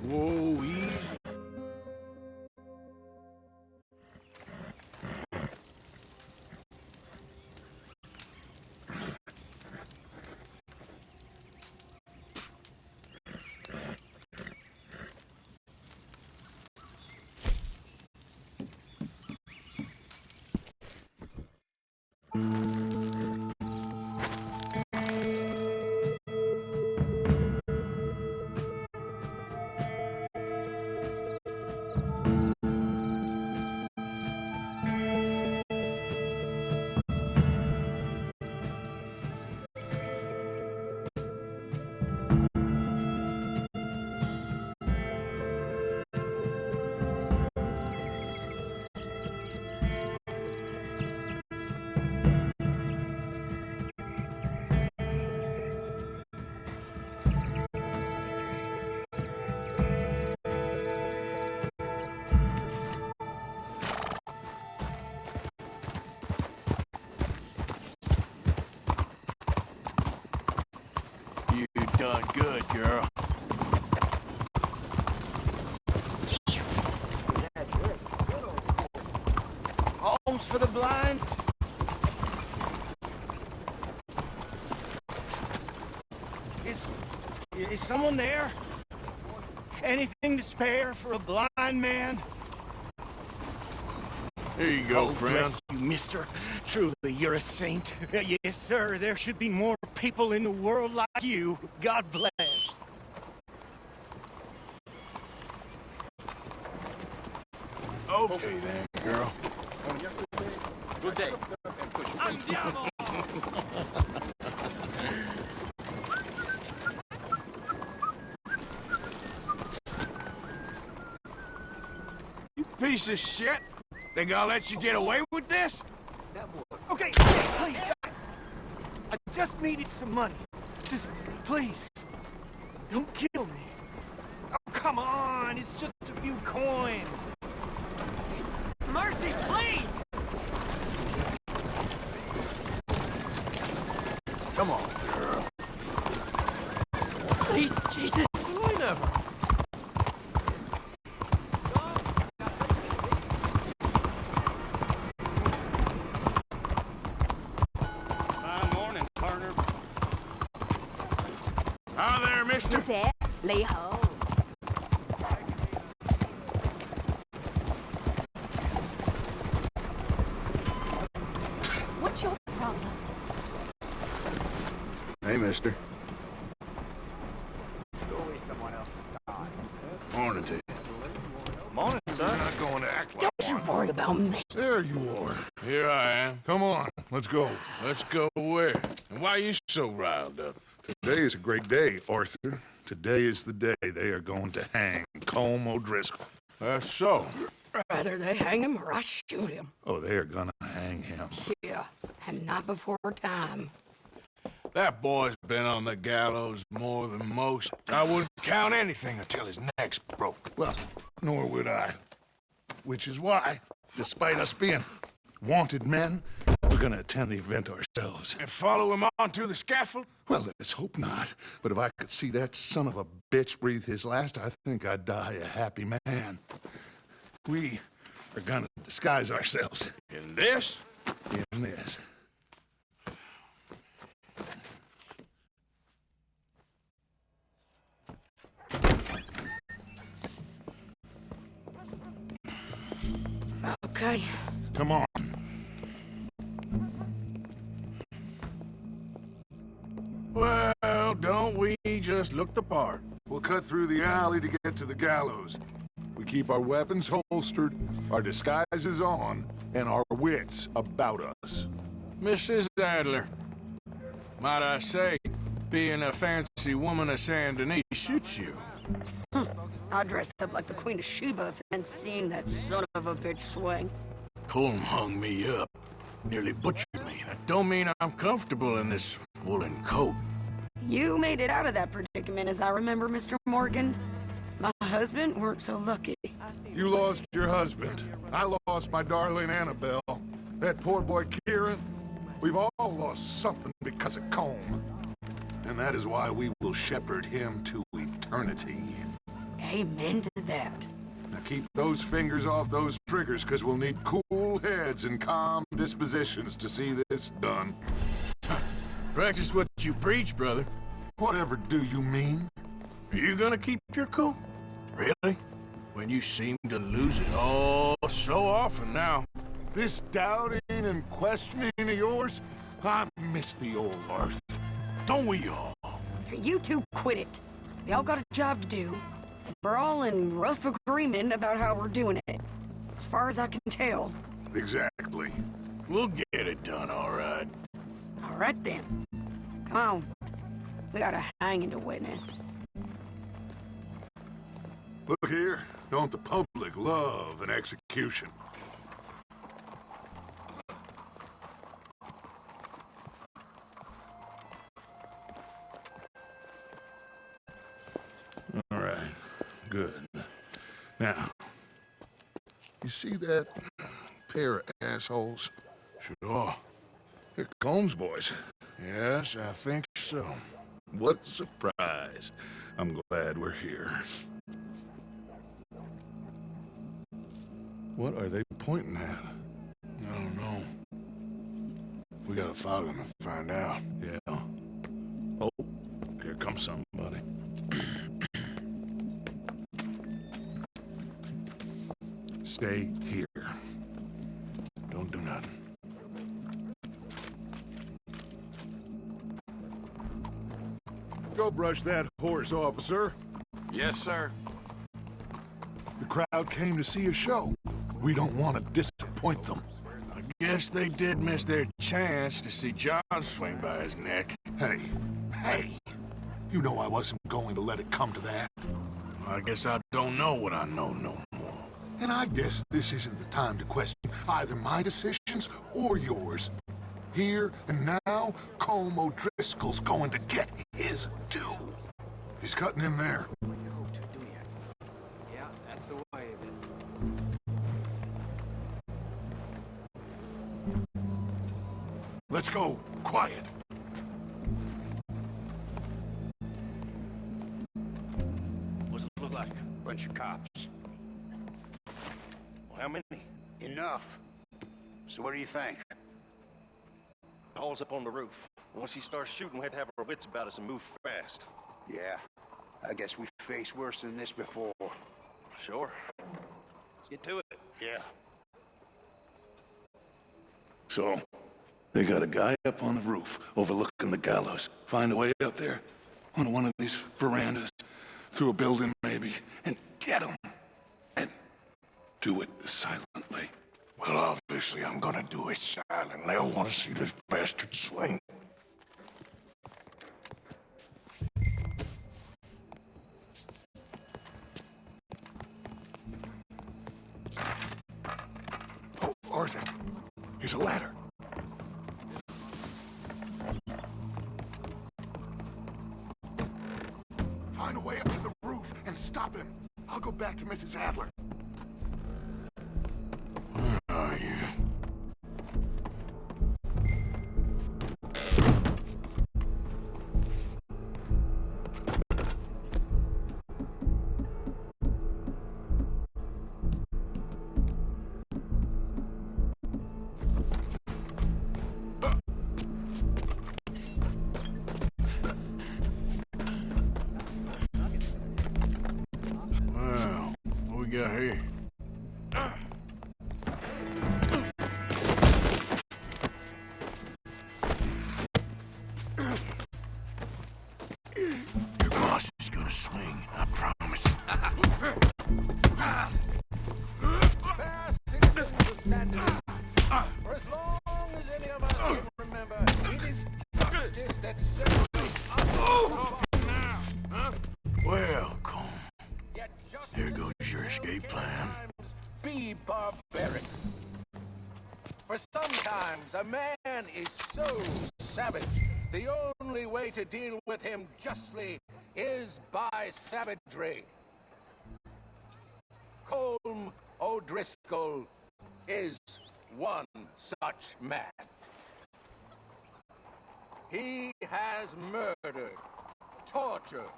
Whoa, easy. You done good, girl. Homes for the blind? Is someone there? Anything to spare for a blind man? Here you go, friend. Bless you, mister. Truly, you're a saint. Yes, sir. There should be more people in the world like you. God bless. Okay then, girl. Good day. You piece of shit. They gonna let you get away with this? Okay, please. I just needed some money. Just, please. Don't kill me. Oh, come on. It's just a few coins. Mercy, please! Come on, girl. Please, Jesus. Whatever. Fine morning, partner. Hi there, mister. What's that? Lay home. What's your problem? Hey, mister. Morning to you. Morning, sir. You're not going to act like Don't you worry about me. There you are. Here I am. Come on, let's go. Let's go where? And why you so riled up? Today is a great day, Arthur. Today is the day they are going to hang Colm O'Driscoll. That's so. Rather they hang him or I shoot him. Oh, they are gonna hang him. Yeah, and not before time. That boy's been on the gallows more than most. I wouldn't count anything until his neck's broke. Well, nor would I. Which is why, despite us being wanted men, we're gonna attend the event ourselves. And follow him on to the scaffold? Well, let's hope not. But if I could see that son of a bitch breathe his last, I think I'd die a happy man. We are gonna disguise ourselves. In this? In this. Okay. Come on. Well, don't we just look the part? We'll cut through the alley to get to the gallows. We keep our weapons holstered, our disguises on, and our wits about us. Mrs. Adler, might I say, being a fancy woman of Saint Denis shoots you. I dressed up like the Queen of Sheba and seeing that son of a bitch swing. Colm hung me up, nearly butchered me. That don't mean I'm comfortable in this woolen coat. You made it out of that predicament, as I remember, Mr. Morgan. My husband weren't so lucky. You lost your husband. I lost my darling Annabelle. That poor boy Kieran. We've all lost something because of Colm. And that is why we will shepherd him to eternity. Amen to that. Now keep those fingers off those triggers, because we'll need cool heads and calm dispositions to see this done. Practice what you preach, brother. Whatever do you mean? Are you gonna keep your cool? Really? When you seem to lose it all so often now. This doubting and questioning of yours, I miss the old Arthur. Don't we all? You two quit it. We all got a job to do, and we're all in rough agreement about how we're doing it. As far as I can tell. Exactly. We'll get it done, all right. All right, then. Come on. We got a hanging to witness. Look here, don't the public love an execution? All right, good. Now, you see that pair of assholes? Sure. They're Colm's boys. Yes, I think so. What a surprise. I'm glad we're here. What are they pointing at? I don't know. We gotta follow them and find out. Yeah. Oh, here comes somebody. Stay here. Don't do nothing. Go brush that horse, officer. Yes, sir. The crowd came to see a show. We don't want to disappoint them. I guess they did miss their chance to see John swing by his neck. Hey, you know I wasn't going to let it come to that. I guess I don't know what I know no more. And I guess this isn't the time to question either my decisions or yours. Here and now, Colm O'Driscoll's going to get his due. He's cutting in there. Yeah, that's the way of it. Let's go. Quiet. How many? Enough. So what do you think? Paul's up on the roof. Once he starts shooting, we have to have our wits about us and move fast. Yeah, I guess we faced worse than this before. Sure. Let's get to it. Yeah. So, they got a guy up on the roof overlooking the gallows. Find a way up there, on one of these verandas, through a building maybe, and get him. And do it silently. Well, obviously I'm gonna do it silently. I want to see this bastard swing. Oh, Arthur, here's a ladder. Find a way up to the roof and stop him. I'll go back to Mrs. Adler. Where are you? Well, what we got here? Your boss is gonna swing, I promise. For as long as any of us can remember, it is justice that Well, Colm, there goes your escape plan. be barbaric. For sometimes a man is so savage, the only way to deal with him justly is by savagery. Colm O'Driscoll is one such man. He has murdered, tortured,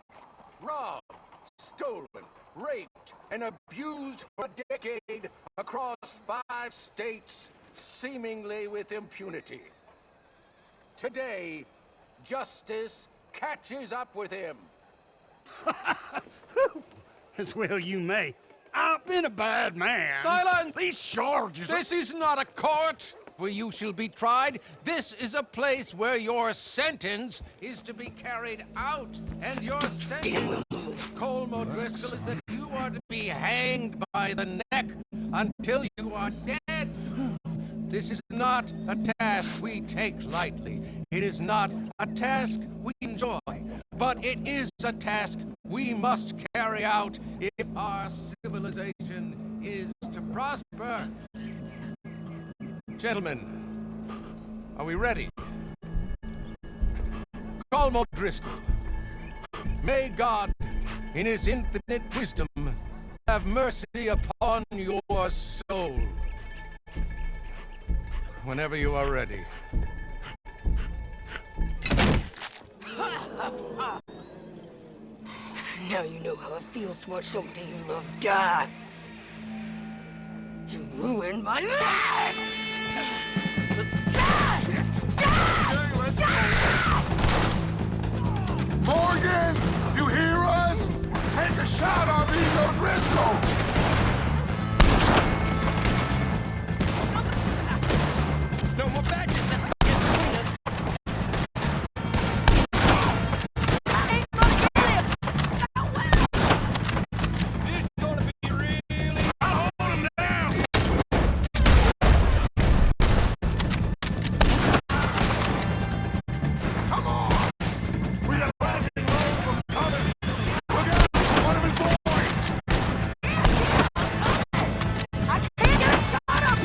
robbed, stolen, raped, and abused for a decade across 5 states, seemingly with impunity. Today, justice catches up with him. As well you may. I've been a bad man. Silence! These charges... This is not a court where you shall be tried. This is a place where your sentence is to be carried out. And your sentence, Colm O'Driscoll, is that you are to be hanged by the neck until you are dead. This is not a task we take lightly. It is not a task we enjoy. But it is a task we must carry out if our civilization is to prosper. Gentlemen, are we ready? Colm O'Driscoll, may God, in his infinite wisdom, have mercy upon your soul. Whenever you are ready. Now you know how it feels to watch somebody you love die. You ruined my life! Morgan, you hear us? Take a shot on these O'Driscoll! No more badges left to get between us. This is gonna be really... I'll hold him down! Come on! We got a wagon load from coming! Look out! One of his boys! I can't get a shot up!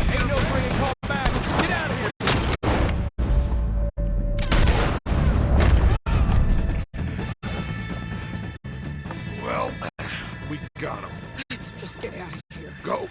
Ain't no bringing Colm back. Get out of here! Well, we got him. Let's just get out of here. Go!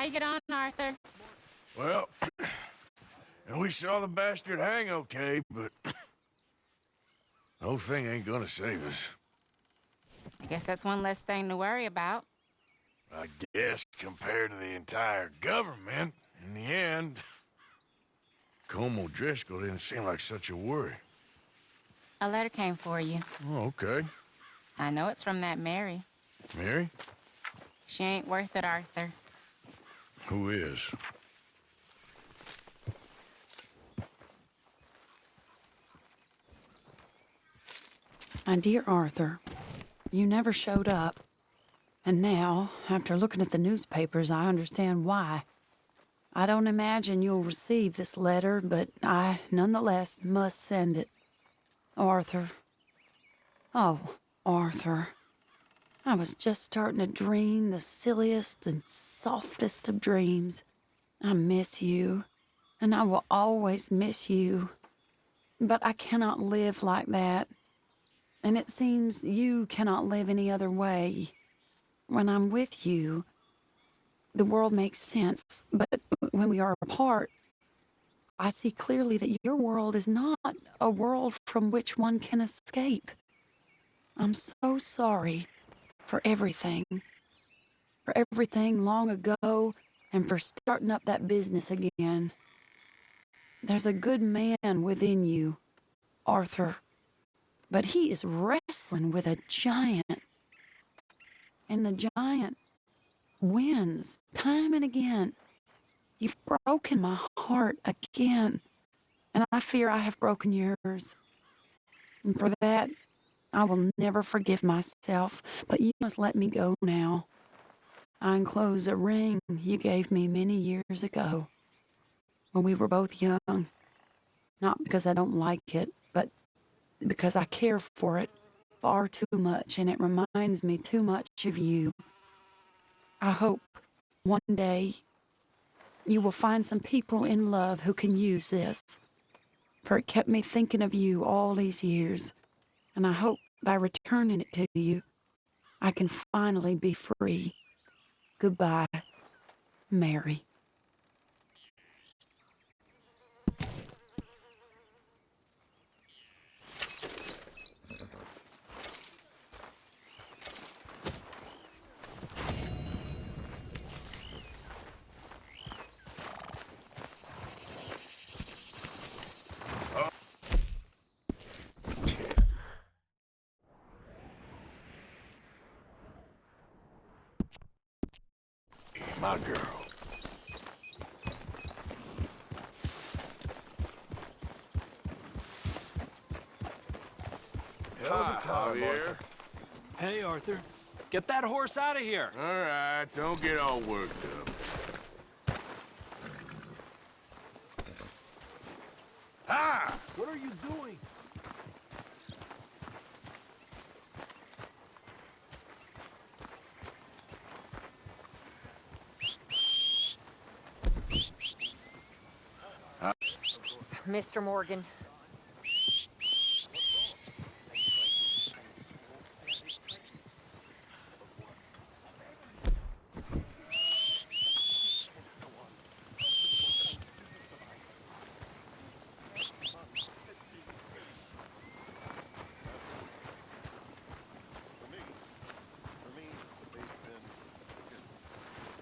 How you get on, Arthur? Well, and we saw the bastard hang okay, but the whole thing ain't gonna save us. I guess that's one less thing to worry about. I guess compared to the entire government, in the end, Colm O'Driscoll didn't seem like such a worry. A letter came for you. Oh, okay. I know it's from that Mary. Mary? She ain't worth it, Arthur. Who is? My dear Arthur, you never showed up. And now, after looking at the newspapers, I understand why. I don't imagine you'll receive this letter, but I, nonetheless, must send it. Arthur. Oh, Arthur. I was just starting to dream the silliest and softest of dreams. I miss you, and I will always miss you. But I cannot live like that. And it seems you cannot live any other way. When I'm with you, the world makes sense, but when we are apart, I see clearly that your world is not a world from which one can escape. I'm so sorry for everything long ago, and for starting up that business again. There's a good man within you, Arthur, but he is wrestling with a giant. And the giant wins time and again. You've broken my heart again, and I fear I have broken yours. And for that, I will never forgive myself, but you must let me go now. I enclose a ring you gave me many years ago, when we were both young. Not because I don't like it, but because I care for it far too much, and it reminds me too much of you. I hope one day you will find some people in love who can use this, for it kept me thinking of you all these years, and I hope by returning it to you, I can finally be free. Goodbye, Mary. My girl. Hi, Javier. Hey, Arthur. Get that horse out of here. All right, don't get all worked up. Ah! What are you doing? Mr. Morgan.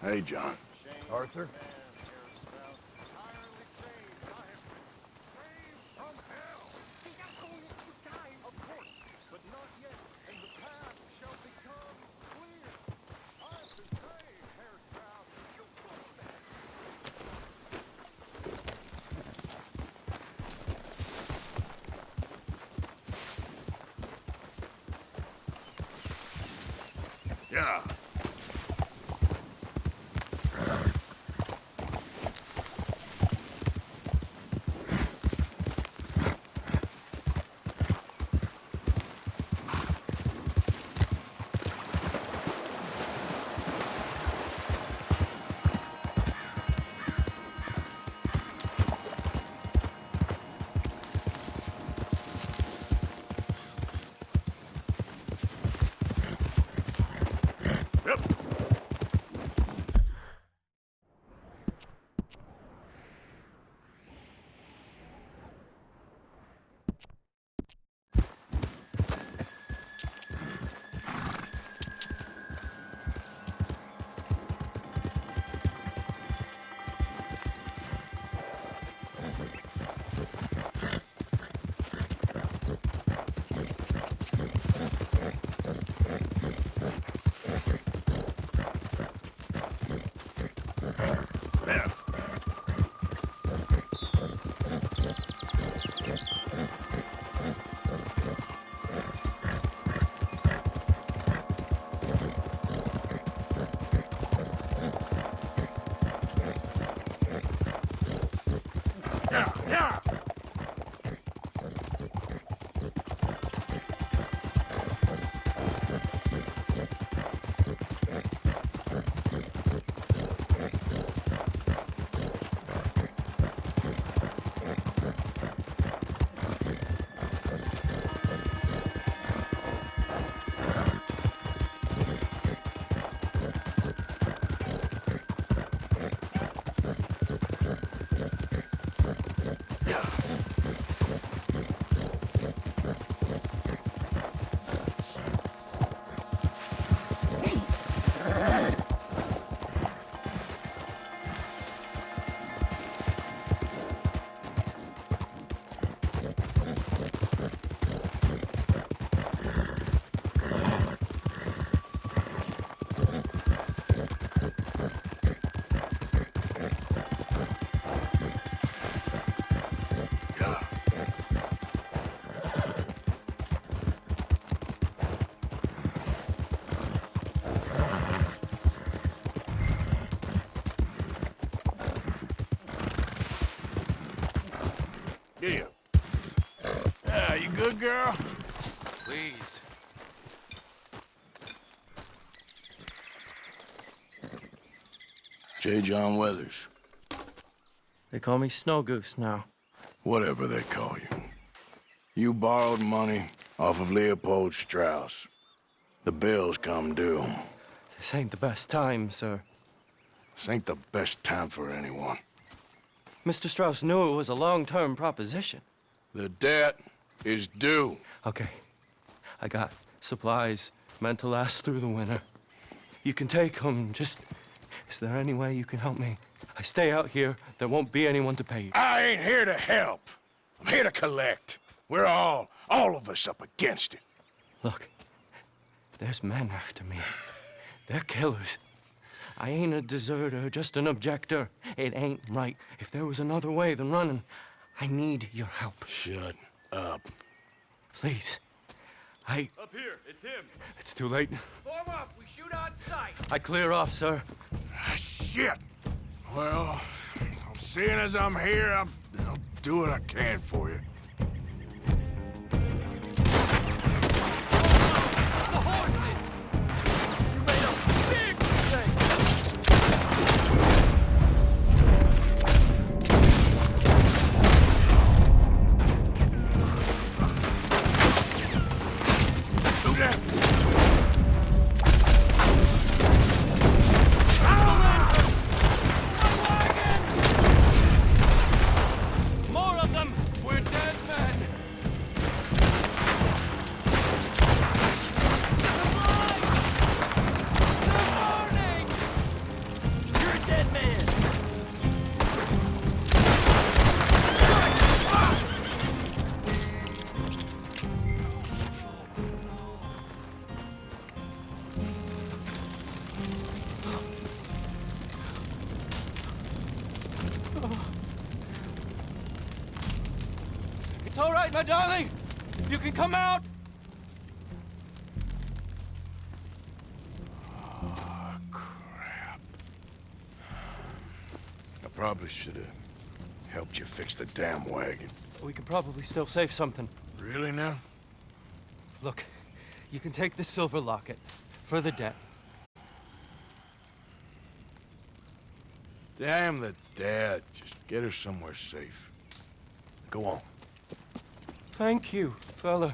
Hey, John. Arthur? Yeah. Yeah. You good, girl? Please. J. John Weathers. They call me Snow Goose now. Whatever they call you. You borrowed money off of Leopold Strauss. The bills come due. This ain't the best time, sir. This ain't the best time for anyone. Mr. Strauss knew it was a long-term proposition. The debt is due. Okay. I got supplies meant to last through the winter. You can take them. Just, is there any way you can help me? I stay out here, there won't be anyone to pay you. I ain't here to help. I'm here to collect. We're all of us up against it. Look, there's men after me. They're killers. I ain't a deserter, just an objector. It ain't right. If there was another way than running, I need your help. Shut up. Please. Up here, it's him. It's too late. Form up, we shoot on sight. I clear off, sir. Shit. Well, seeing as I'm here, I'll do what I can for you. It's all right, my darling. You can come out. Oh, crap. I probably should have helped you fix the damn wagon. We could probably still save something. Really now? Look, you can take the silver locket for the debt. Damn the dad. Just get her somewhere safe. Go on. Thank you, fella.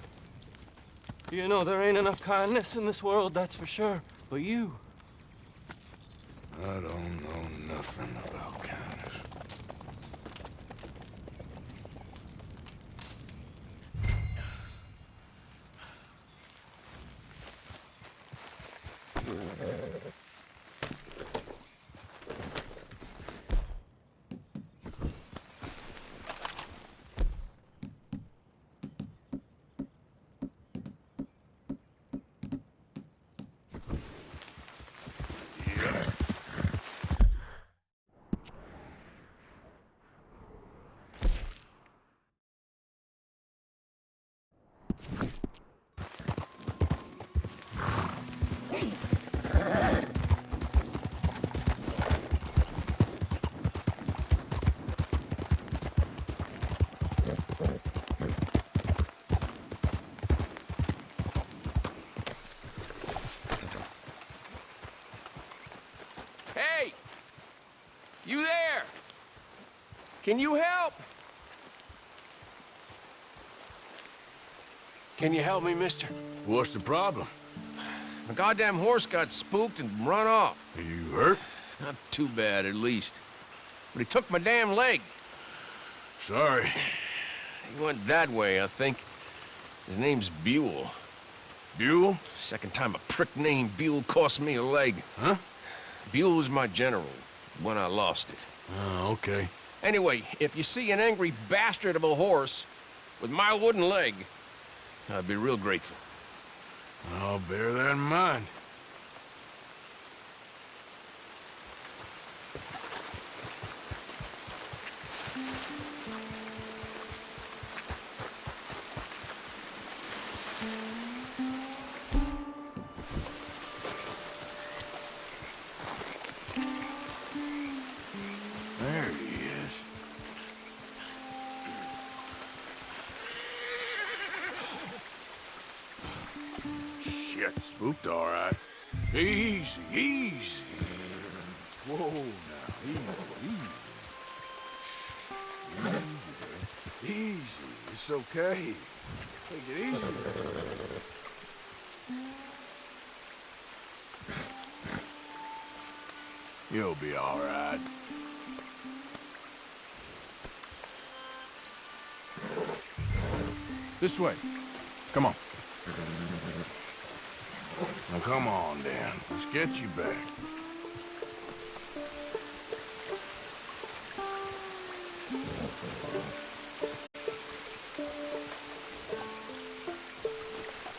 You know, there ain't enough kindness in this world, that's for sure. But you... I don't know nothing about kindness. Hey! You there? Can you help? Can you help me, mister? What's the problem? My goddamn horse got spooked and run off. Are you hurt? Not too bad, at least. But he took my damn leg. Sorry. He went that way, I think. His name's Buell. Buell? Second time a prick named Buell cost me a leg. Huh? Buell was my general when I lost it. Oh, okay. Anyway, if you see an angry bastard of a horse with my wooden leg, I'd be real grateful. I'll bear that in mind. There he is. Spooked, all right. Easy, easy. Whoa, now, easy. Shh, easy, man. Easy. It's okay. Take it easy. You'll be all right. This way. Come on. Now come on, Dan. Let's get you back.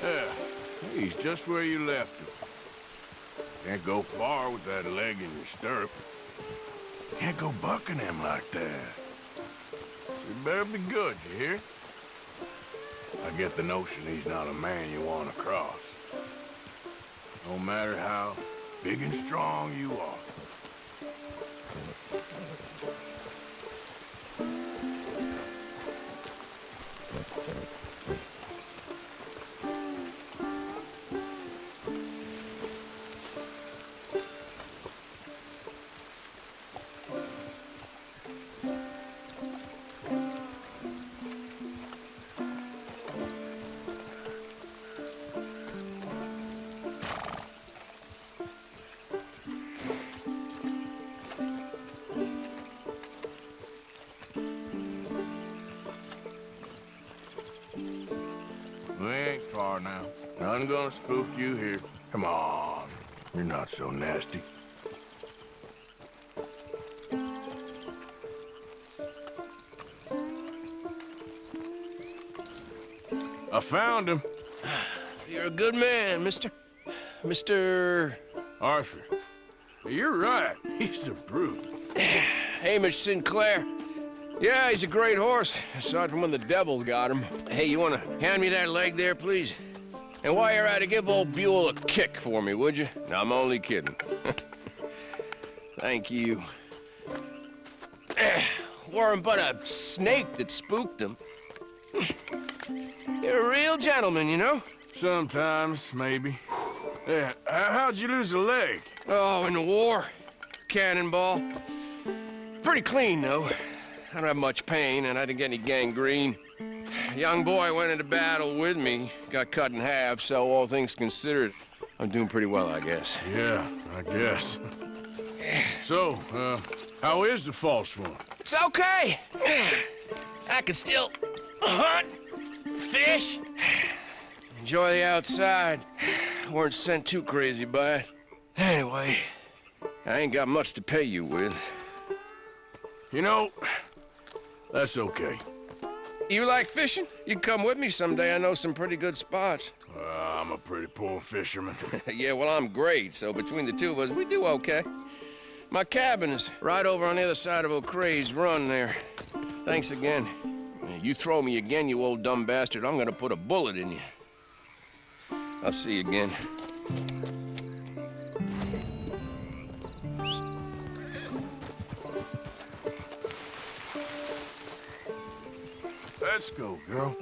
Yeah, he's just where you left him. Can't go far with that leg in your stirrup. Can't go bucking him like that. So you better be good, you hear? I get the notion he's not a man you want to cross. No matter how big and strong you are. We ain't far now. Nothing gonna spook you here. Come on. You're not so nasty. I found him. You're a good man, Mr. Arthur. You're right. He's a brute. Hamish Sinclair. Yeah, he's a great horse, aside from when the devil got him. Hey, you want to hand me that leg there, please? And while you're at it, give old Buell a kick for me, would you? No, I'm only kidding. Thank you. Weren't but a snake that spooked him. You're a real gentleman, you know? Sometimes, maybe. Yeah, how'd you lose a leg? Oh, in the war. Cannonball. Pretty clean, though. I don't have much pain, and I didn't get any gangrene. A young boy went into battle with me, got cut in half, so all things considered, I'm doing pretty well, I guess. Yeah, I guess. So, how is the false one? It's okay. I can still hunt, fish, enjoy the outside. Weren't sent too crazy by it. Anyway, I ain't got much to pay you with. You know, that's okay. You like fishing? You can come with me someday. I know some pretty good spots. I'm a pretty poor fisherman. Yeah, well, I'm great, so between the two of us, we do okay. My cabin is right over on the other side of O'Creagh's Run there. Thanks again. You throw me again, you old dumb bastard, I'm gonna put a bullet in you. I'll see you again. Let's go, girl.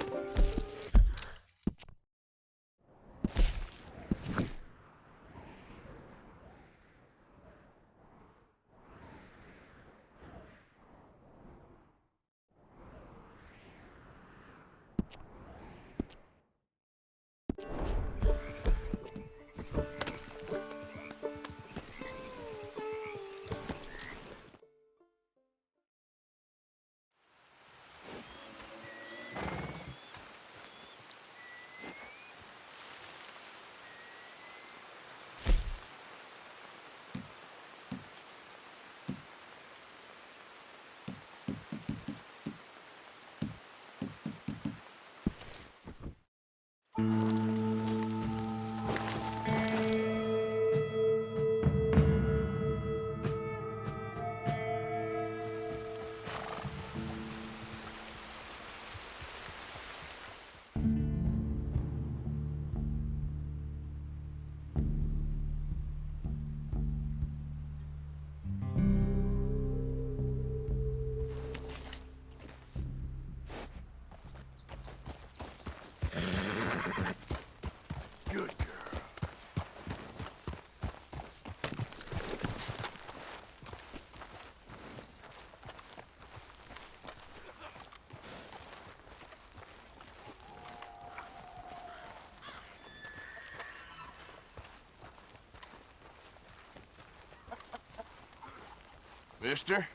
Mister,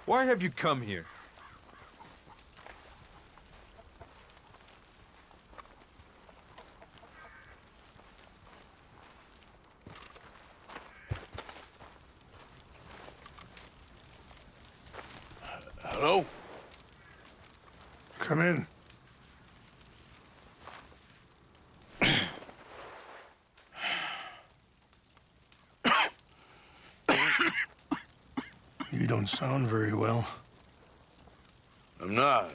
why have you come here? Hello? Come in. You don't sound very well. I'm not.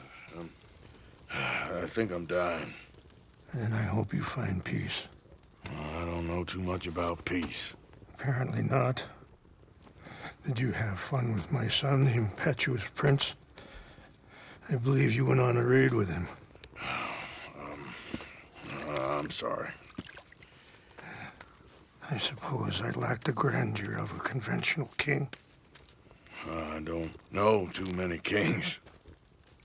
I think I'm dying. Then I hope you find peace. I don't know too much about peace. Apparently not. Did you have fun with my son, the impetuous prince? I believe you went on a raid with him. I'm sorry. I suppose I lack the grandeur of a conventional king. I don't know too many kings.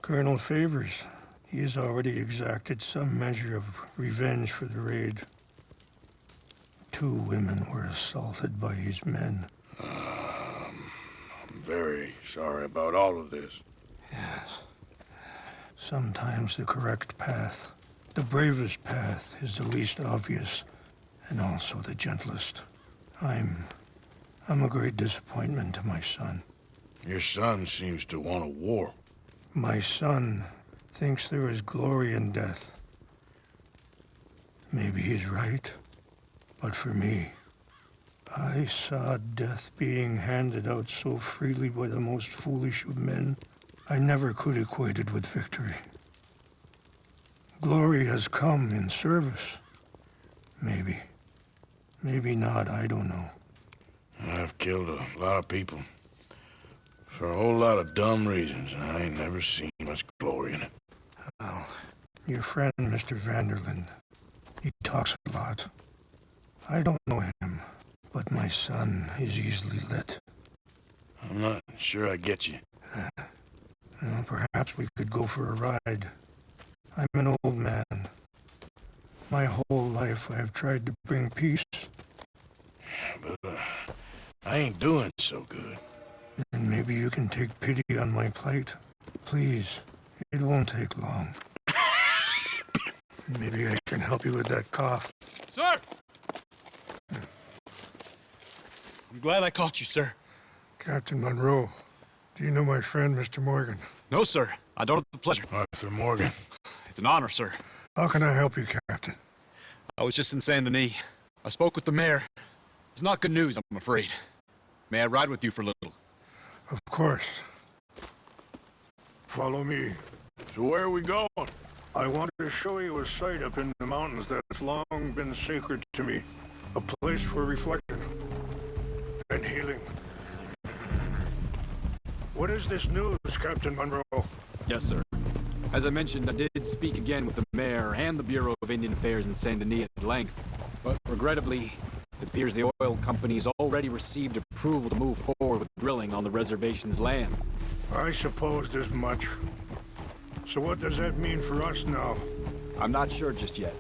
Colonel Favors, he has already exacted some measure of revenge for the raid. 2 women were assaulted by his men. I'm very sorry about all of this. Yes. Sometimes the correct path, the bravest path, is the least obvious and also the gentlest. I'm a great disappointment to my son. Your son seems to want a war. My son thinks there is glory in death. Maybe he's right, but for me, I saw death being handed out so freely by the most foolish of men, I never could equate it with victory. Glory has come in service. Maybe. Maybe not, I don't know. I've killed a lot of people. For a whole lot of dumb reasons, and I ain't never seen much glory in it. Well, your friend, Mr. Vanderlyn, he talks a lot. I don't know him, but my son is easily led. I'm not sure I get you. Well, perhaps we could go for a ride. I'm an old man. My whole life I have tried to bring peace. But I ain't doing so good. Then maybe you can take pity on my plight. Please, it won't take long. And maybe I can help you with that cough. Sir! I'm glad I caught you, sir. Captain Monroe, do you know my friend, Mr. Morgan? No, sir. I don't have the pleasure. Arthur Morgan. It's an honor, sir. How can I help you, Captain? I was just in Saint Denis. I spoke with the mayor. It's not good news, I'm afraid. May I ride with you for a little? Of course. Follow me. So where are we going? I want to show you a site up in the mountains that's long been sacred to me. A place for reflection and healing. What is this news, Captain Monroe? Yes, sir. As I mentioned, I did speak again with the mayor and the Bureau of Indian Affairs in Saint Denis at length. But regrettably, it appears the oil company's already received approval to move forward with drilling on the reservation's land. I supposed as much. So what does that mean for us now? I'm not sure just yet.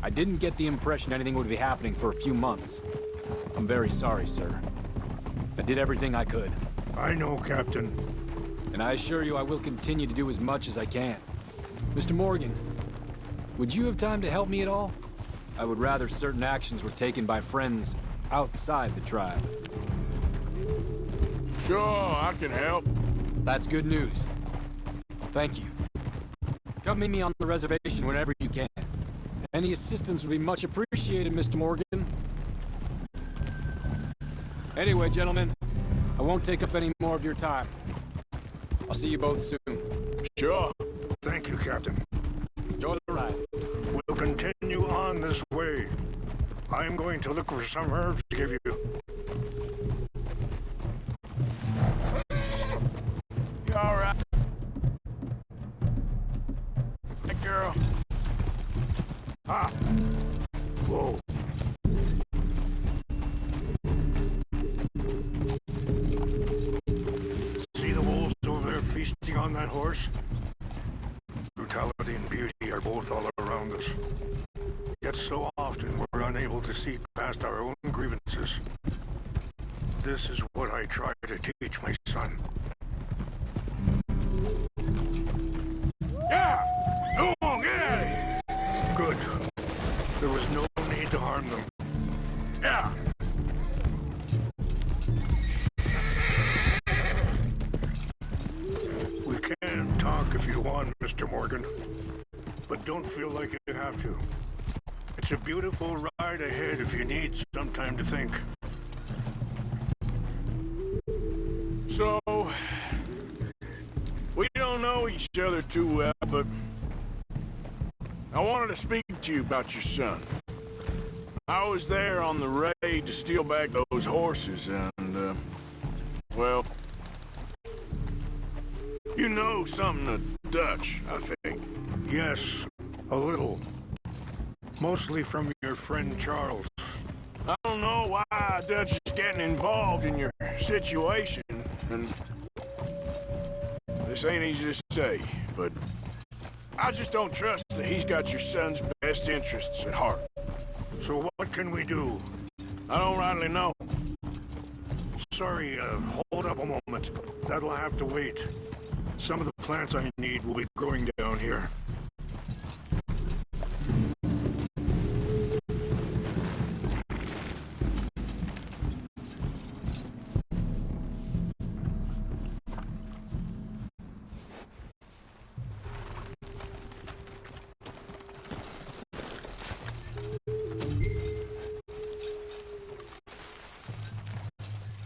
I didn't get the impression anything would be happening for a few months. I'm very sorry, sir. I did everything I could. I know, Captain. And I assure you I will continue to do as much as I can. Mr. Morgan, would you have time to help me at all? I would rather certain actions were taken by friends outside the tribe. Sure, I can help. That's good news. Thank you. Come meet me on the reservation whenever you can. Any assistance would be much appreciated, Mr. Morgan. Anyway, gentlemen, I won't take up any more of your time. I'll see you both soon. Sure. Thank you, Captain. Enjoy the ride. We'll continue on this way. I'm going to look for some herbs to give you. You all right? Hey, girl. Ah! Whoa. See the wolves over there feasting on that horse? Brutality and beauty are both all around us. Yet so often we're unable to see past our own grievances. this is what I try to teach my son. Yeah! Go on, get out of here! Good. There was no need to harm them. Yeah! We can talk if you want, Mr. Morgan. But don't feel like you have to. It's a beautiful ride ahead if you need some time to think. So, we don't know each other too well, but I wanted to speak to you about your son. I was there on the raid to steal back those horses, and, well, you know something of Dutch, I think. Yes, a little. Mostly from your friend Charles. I don't know why Dutch is getting involved in your situation, and this ain't easy to say, but I just don't trust that he's got your son's best interests at heart. So what can we do? I don't rightly know. Sorry, hold up a moment. That'll have to wait. Some of the plants I need will be growing down here.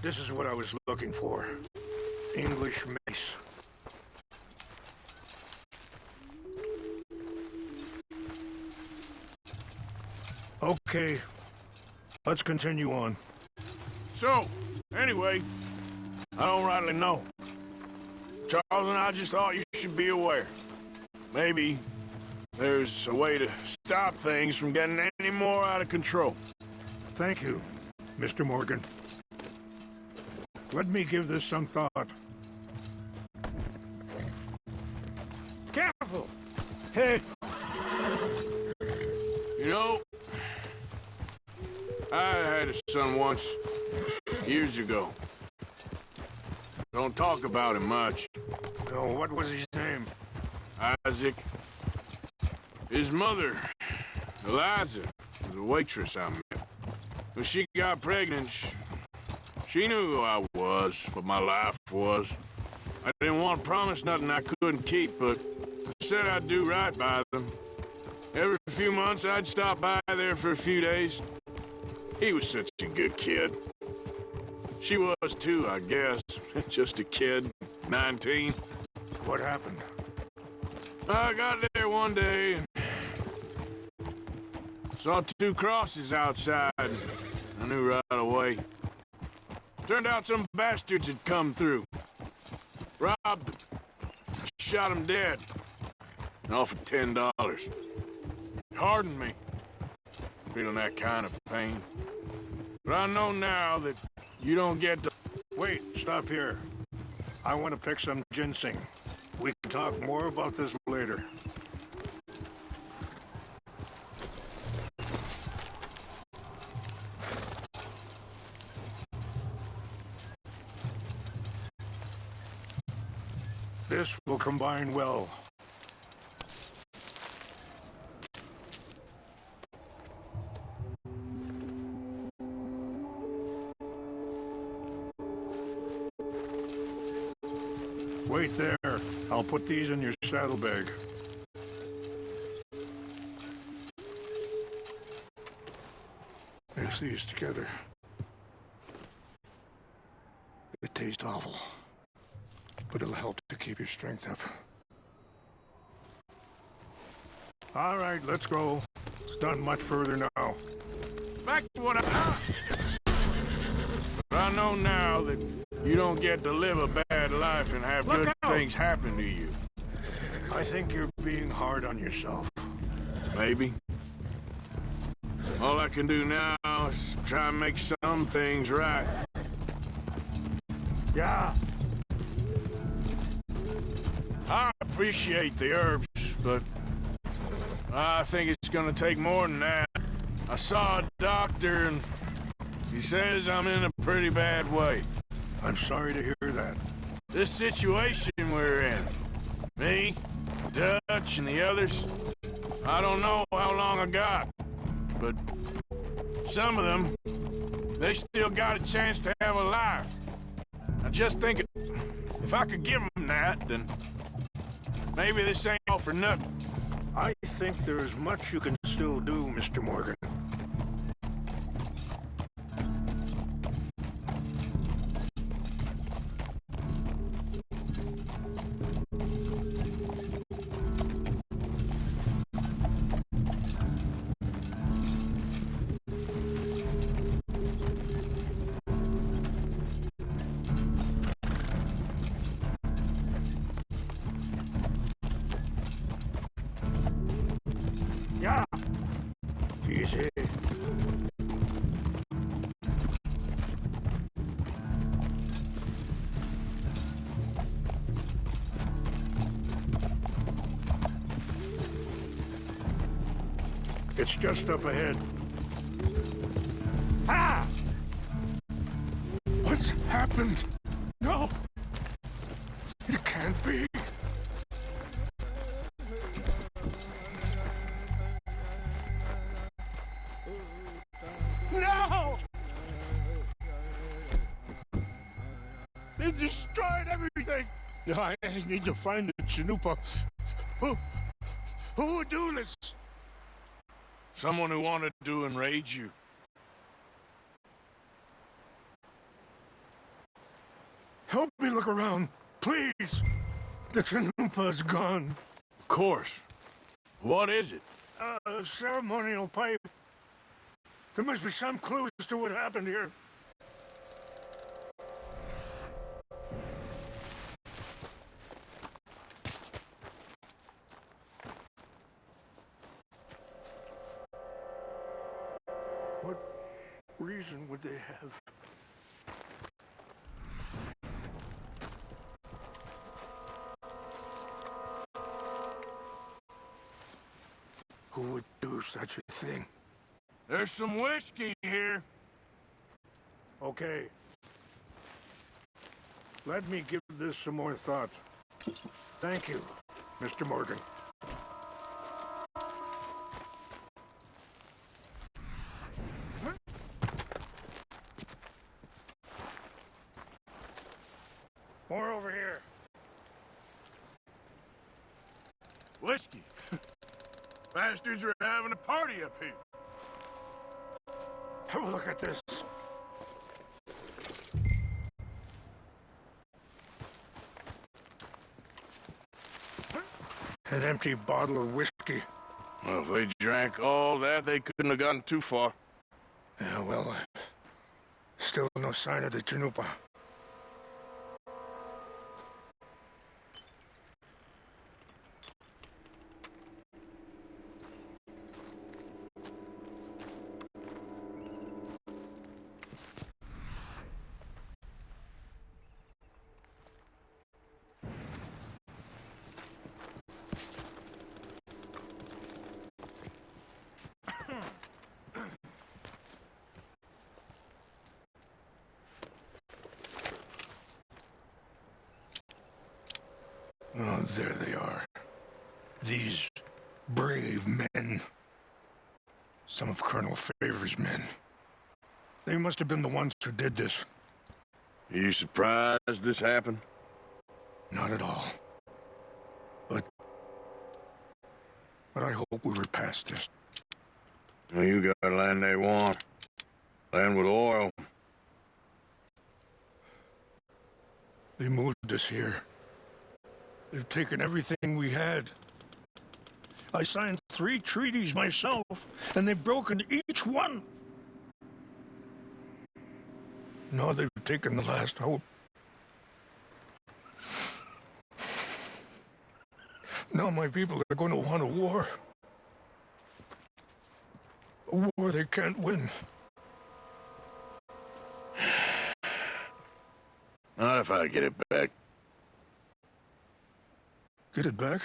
This is what I was looking for. English mace. Okay. Let's continue on. So, anyway, I don't rightly know. Charles and I just thought you should be aware. Maybe there's a way to stop things from getting any more out of control. Thank you, Mr. Morgan. Let me give this some thought. Careful! Hey! You know, I had a son once, years ago. Don't talk about him much. Oh, what was his name? Isaac. His mother, Eliza, was a waitress I met. When she got pregnant, she knew who I was, what my life was. I didn't want to promise nothing I couldn't keep, but I said I'd do right by them. Every few months, I'd stop by there for a few days. He was such a good kid. She was too, I guess. Just a kid, 19. What happened? I got there one day and saw two crosses outside. I knew right away. Turned out some bastards had come through. Robbed them. Shot him dead. And offered $10. It hardened me. Feeling that kind of pain. But I know now that you don't get to... Wait, stop here. I want to pick some ginseng. We can talk more about this later. This will combine well. Wait there. I'll put these in your saddlebag. Mix these together. It tastes awful, but it'll help to keep your strength up. All right, let's go. It's not much further now. Back to what But I know now that you don't get to live a bad life and have good things happen to you. I think you're being hard on yourself. Maybe. All I can do now is try and make some things right. Yeah. I appreciate the herbs, but I think it's gonna take more than that. I saw a doctor and He says I'm in a pretty bad way. I'm sorry to hear that. This situation we're in, me, Dutch, and the others, I don't know how long I got, but some of them, they still got a chance to have a life. I just think if I could give them that, then maybe this ain't all for nothing. I think there is much you can still do, Mr. Morgan. Yeah. Easy. It's just up ahead. Ah! What's happened? No! It can't be. No! They destroyed everything! I need to find the Chanupa. Who would do this? Someone who wanted to enrage you. Help me look around, please! The Chanupa's gone. Of course. What is it? A ceremonial pipe. There must be some clues to what happened here. What reason would they have? Who would do such a thing? There's some whiskey here. Okay. Let me give this some more thought. Thank you, Mr. Morgan. More over here. Whiskey? Bastards are having a party up here. Have a look at this. An empty bottle of whiskey. Well, if they drank all that, they couldn't have gotten too far. Yeah, well, still no sign of the Chanupa. Oh, there they are. These brave men. Some of Colonel Favor's men. They must have been the ones who did this. Are you surprised this happened? Not at all. But I hope we were past this. Well, you got land they want. Land with oil. They moved us here. They've taken everything we had. I signed 3 treaties myself, and they've broken each one. Now they've taken the last hope. Now my people are going to want a war. A war they can't win. Not if I get it back. Get it back?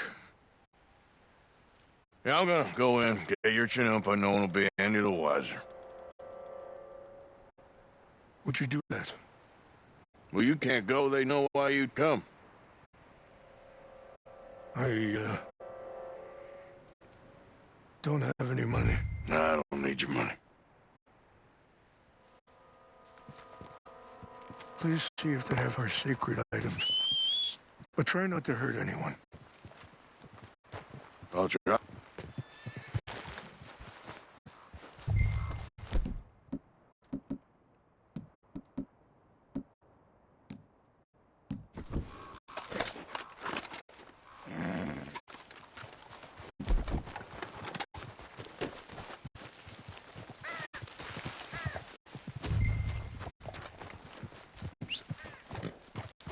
Yeah, I'm gonna go in, get your chin up, and no one will be any the wiser. Would you do that? Well, you can't go. They know why you'd come. I, don't have any money. I don't need your money. Please see if they have our sacred items. But try not to hurt anyone. I'll try.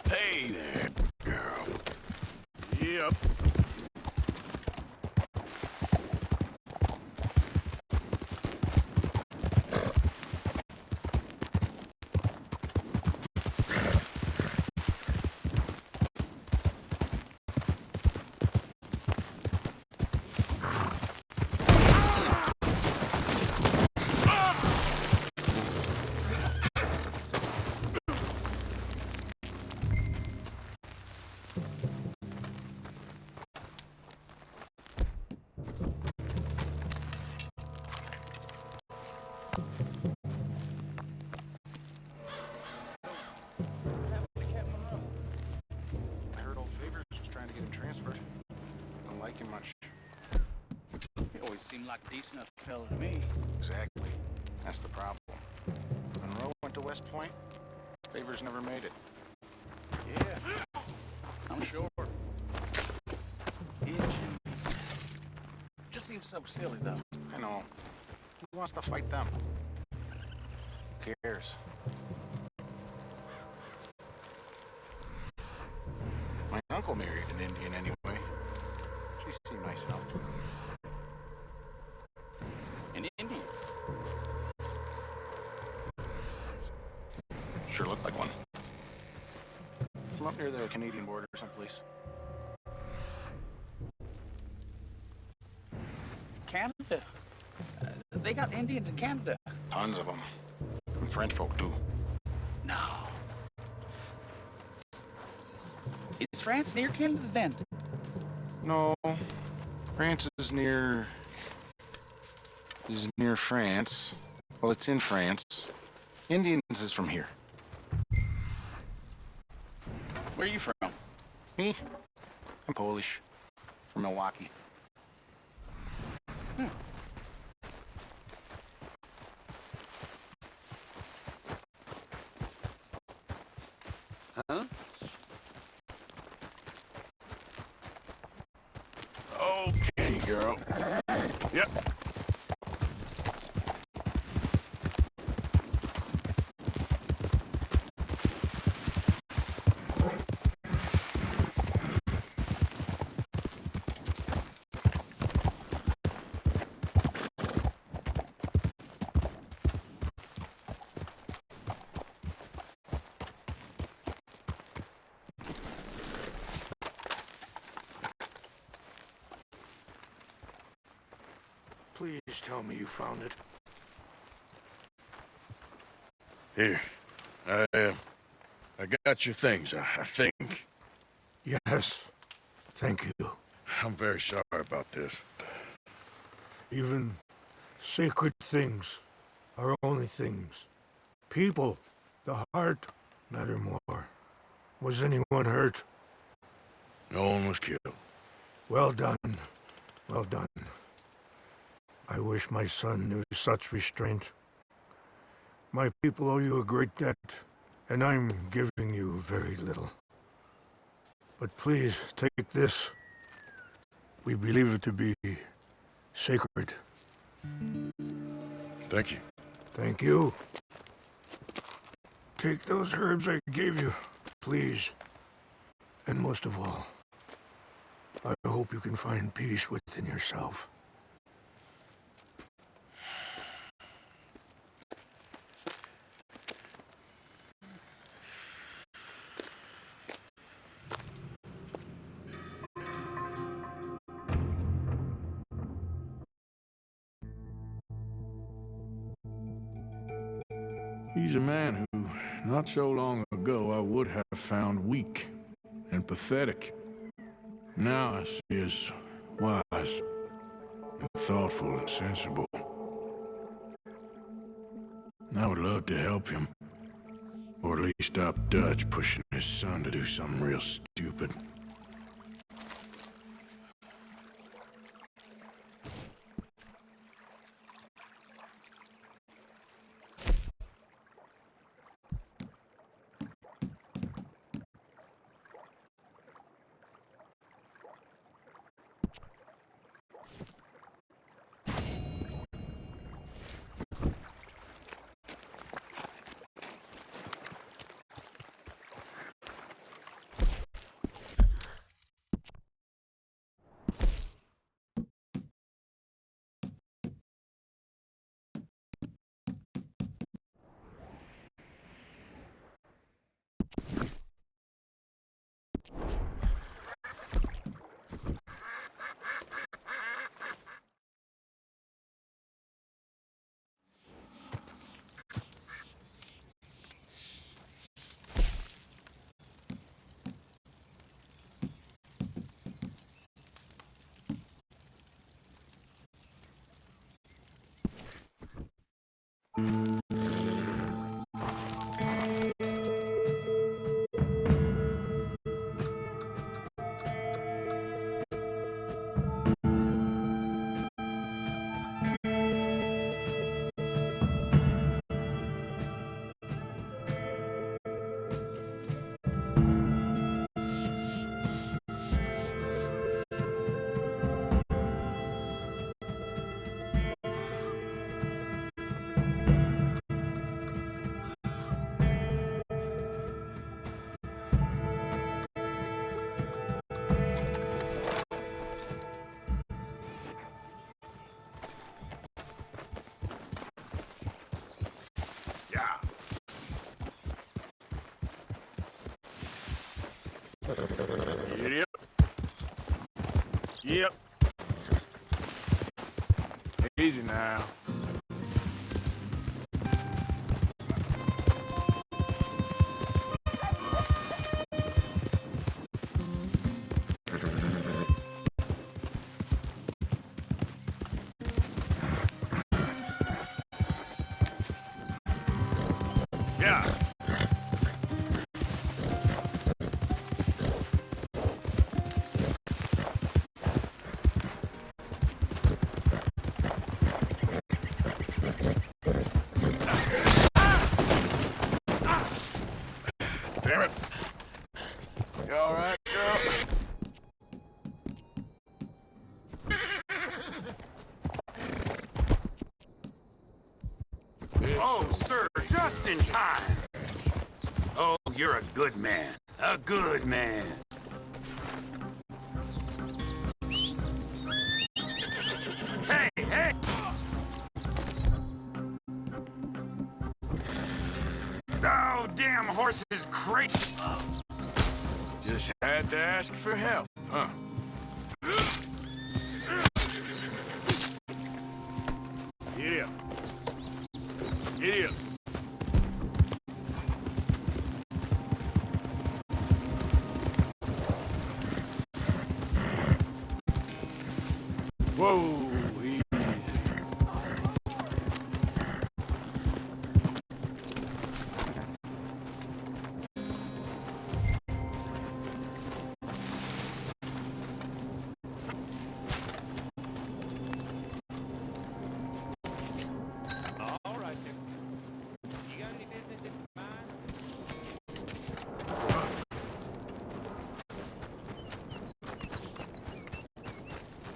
Hey there, girl. Yep. I heard old Favors was trying to get him transferred. Don't like him much. He always seemed like a decent enough fella to me. Exactly. That's the problem. Monroe went to West Point. Favors never made it. Yeah, I'm sure. Engines. Just seems so silly, though. I know. Who wants to fight them? Who cares? My uncle married an Indian anyway. She seemed nice enough. An Indian? Sure looked like one. From up near the Canadian border someplace. Canada? They got Indians in Canada. Tons of them. And French folk, too. No. Is France near Canada, then? No. France is near... France. Well, it's in France. Indians is from here. Where are you from? Me? I'm Polish. From Milwaukee. Huh? Okay, girl. Yep. Please tell me you found it. Here. I got your things, I think. Yes. Thank you. I'm very sorry about this. Even sacred things are only things. People, the heart, matter more. Was anyone hurt? No one was killed. Well done. Well done. I wish my son knew such restraint. My people owe you a great debt, and I'm giving you very little. But please, take this. We believe it to be sacred. Thank you. Thank you. Take those herbs I gave you, please. And most of all, I hope you can find peace within yourself. He's a man who not so long ago, I would have found weak and pathetic. Now I see as wise and thoughtful and sensible. I would love to help him. Or at least stop Dutch pushing his son to do something real stupid. Yep. Yep. Easy now. Yeah. Damn it. You all right, girl? Oh, sir, just in time. Oh, you're a good man. A good man. Hey, hey! Oh, damn horse is crazy. Just had to ask for help, huh? Giddy up. Giddy up. Whoa, easy. All right, then. You got any business in mind?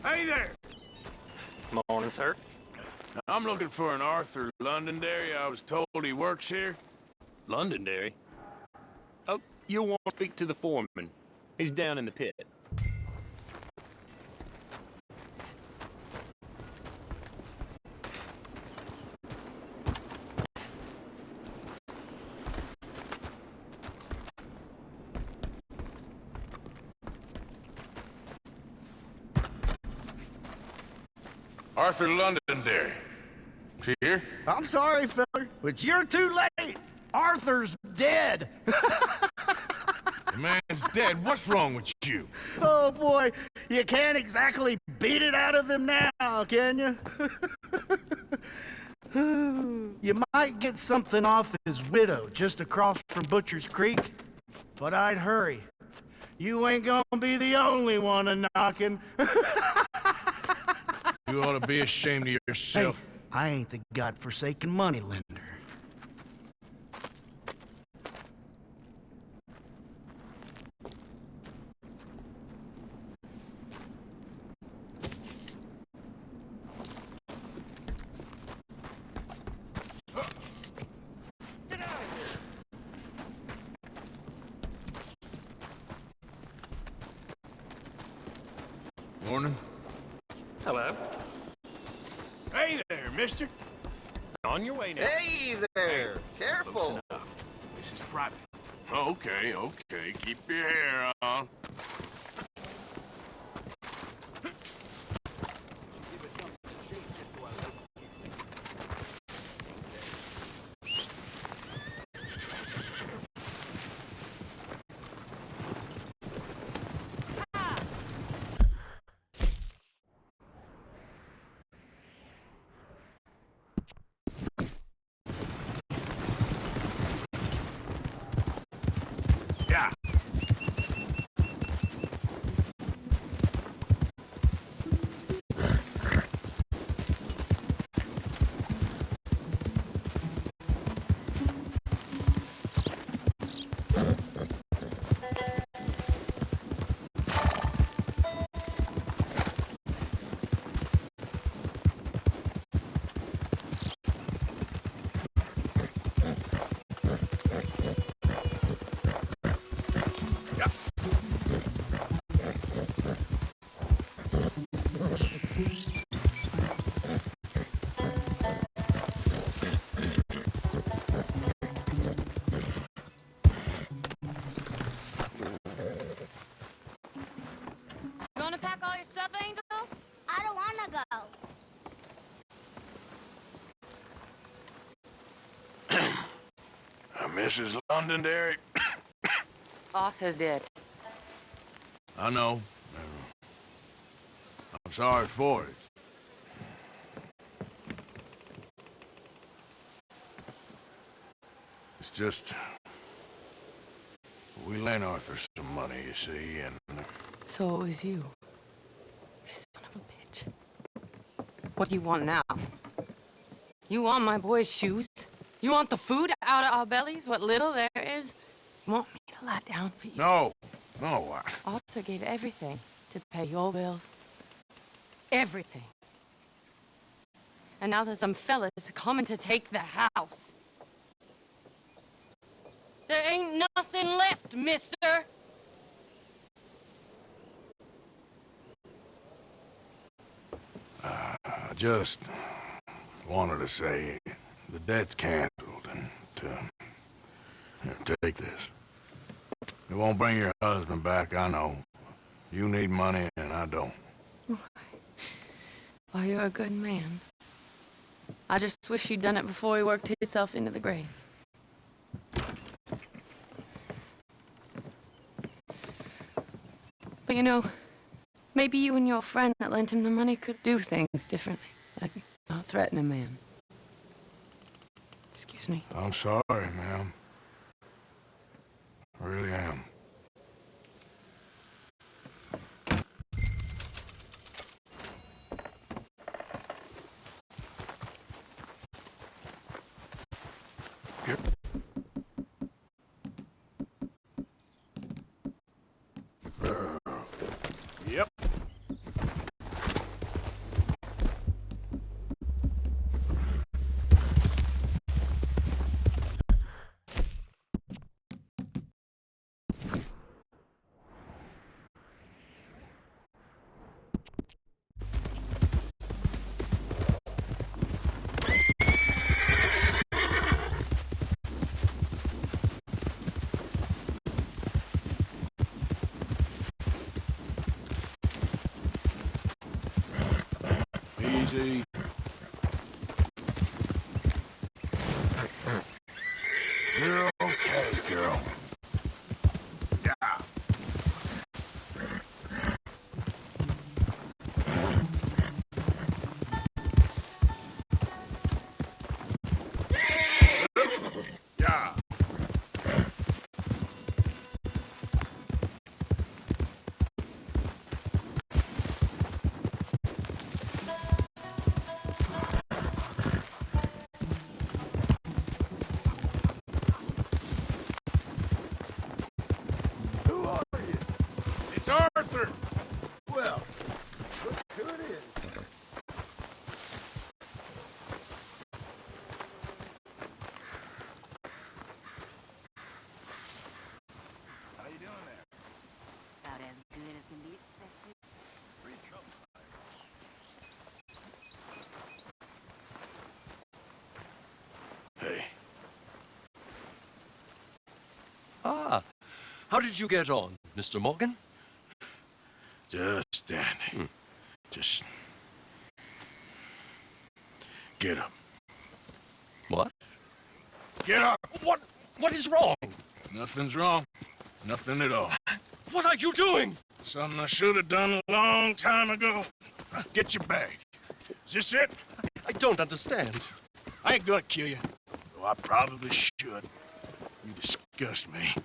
Hey there! Morning, sir. I'm looking for an Arthur Londonderry. I was told he works here. Londonderry? Oh, you'll want to speak to the foreman. He's down in the pit. Arthur Londonderry. Is he here? I'm sorry, feller, but you're too late. Arthur's dead. The man's dead. What's wrong with you? Oh, boy. You can't exactly beat it out of him now, can you? You might get something off his widow just across from Butcher's Creek, but I'd hurry. You ain't gonna be the only one a-knocking. You ought to be ashamed of yourself. Hey, I ain't the godforsaken moneylender. Morning. Hello. Hey there, mister. On your way now. Hey there! Careful! This is private. Okay, okay. Keep your hair on. Yeah. You wanna pack all your stuff, Angel? I don't wanna go. Mrs. Londonderry. Arthur's dead. I know. I'm sorry for it. It's just... we lent Arthur some money, you see, and... So it was you. You son of a bitch. What do you want now? You want my boy's shoes? You want the food out of our bellies? What little there is? You want me to lie down for you? No. No, Arthur gave everything to pay your bills. Everything. And now there's some fellas coming to take the house. There ain't nothing left, mister. I just wanted to say the debt's canceled and here, take this. It won't bring your husband back, I know. You need money and I don't. Well, you're a good man. I just wish you'd done it before he worked himself into the grave. But you know, maybe you and your friend that lent him the money could do things differently. Like not threaten a man. Excuse me. I'm sorry, ma'am. I really am. Yep. Easy. You're okay. It's Arthur! Well, look who it is. How you doing there? About as good as can be expected. Hey. Ah, how did you get on, Mr. Morgan? Just standing. Just... Get up. What? Get up! What is wrong? Nothing's wrong. Nothing at all. What are you doing? Something I should have done a long time ago. Get your bag. Is this it? I don't understand. I ain't gonna kill you, though I probably should. You disgust me.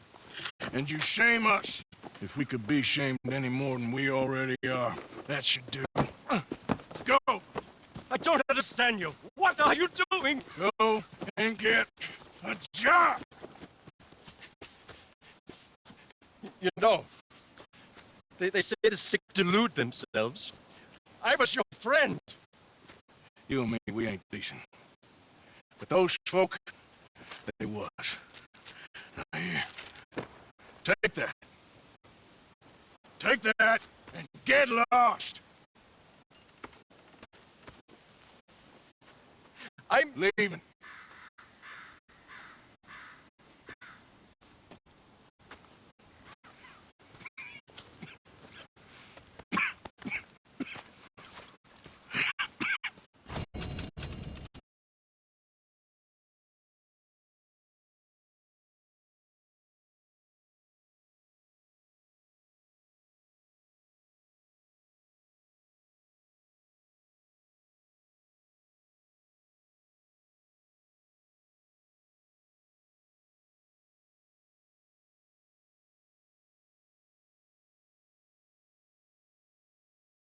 And you shame us. If we could be shamed any more than we already are, that should do. Go! I don't understand you. What are you doing? Go and get a job! You know, they say the sick delude themselves. I was your friend. You and me, we ain't decent. But those folk, they was. Now here, take that. Take that and get lost. I'm leaving.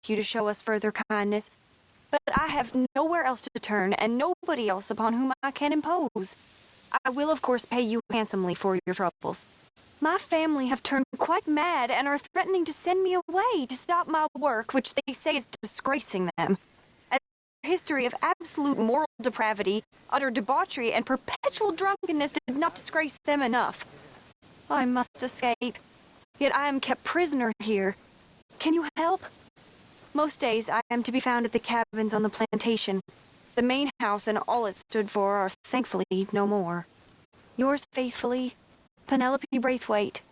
You to show us further kindness, but I have nowhere else to turn and nobody else upon whom I can impose. I will, of course, pay you handsomely for your troubles. My family have turned quite mad and are threatening to send me away to stop my work, which they say is disgracing them. A history of absolute moral depravity, utter debauchery, and perpetual drunkenness did not disgrace them enough. I must escape, yet I am kept prisoner here. Can you help? Most days I am to be found at the cabins on the plantation. The main house and all it stood for are thankfully no more. Yours faithfully, Penelope Braithwaite.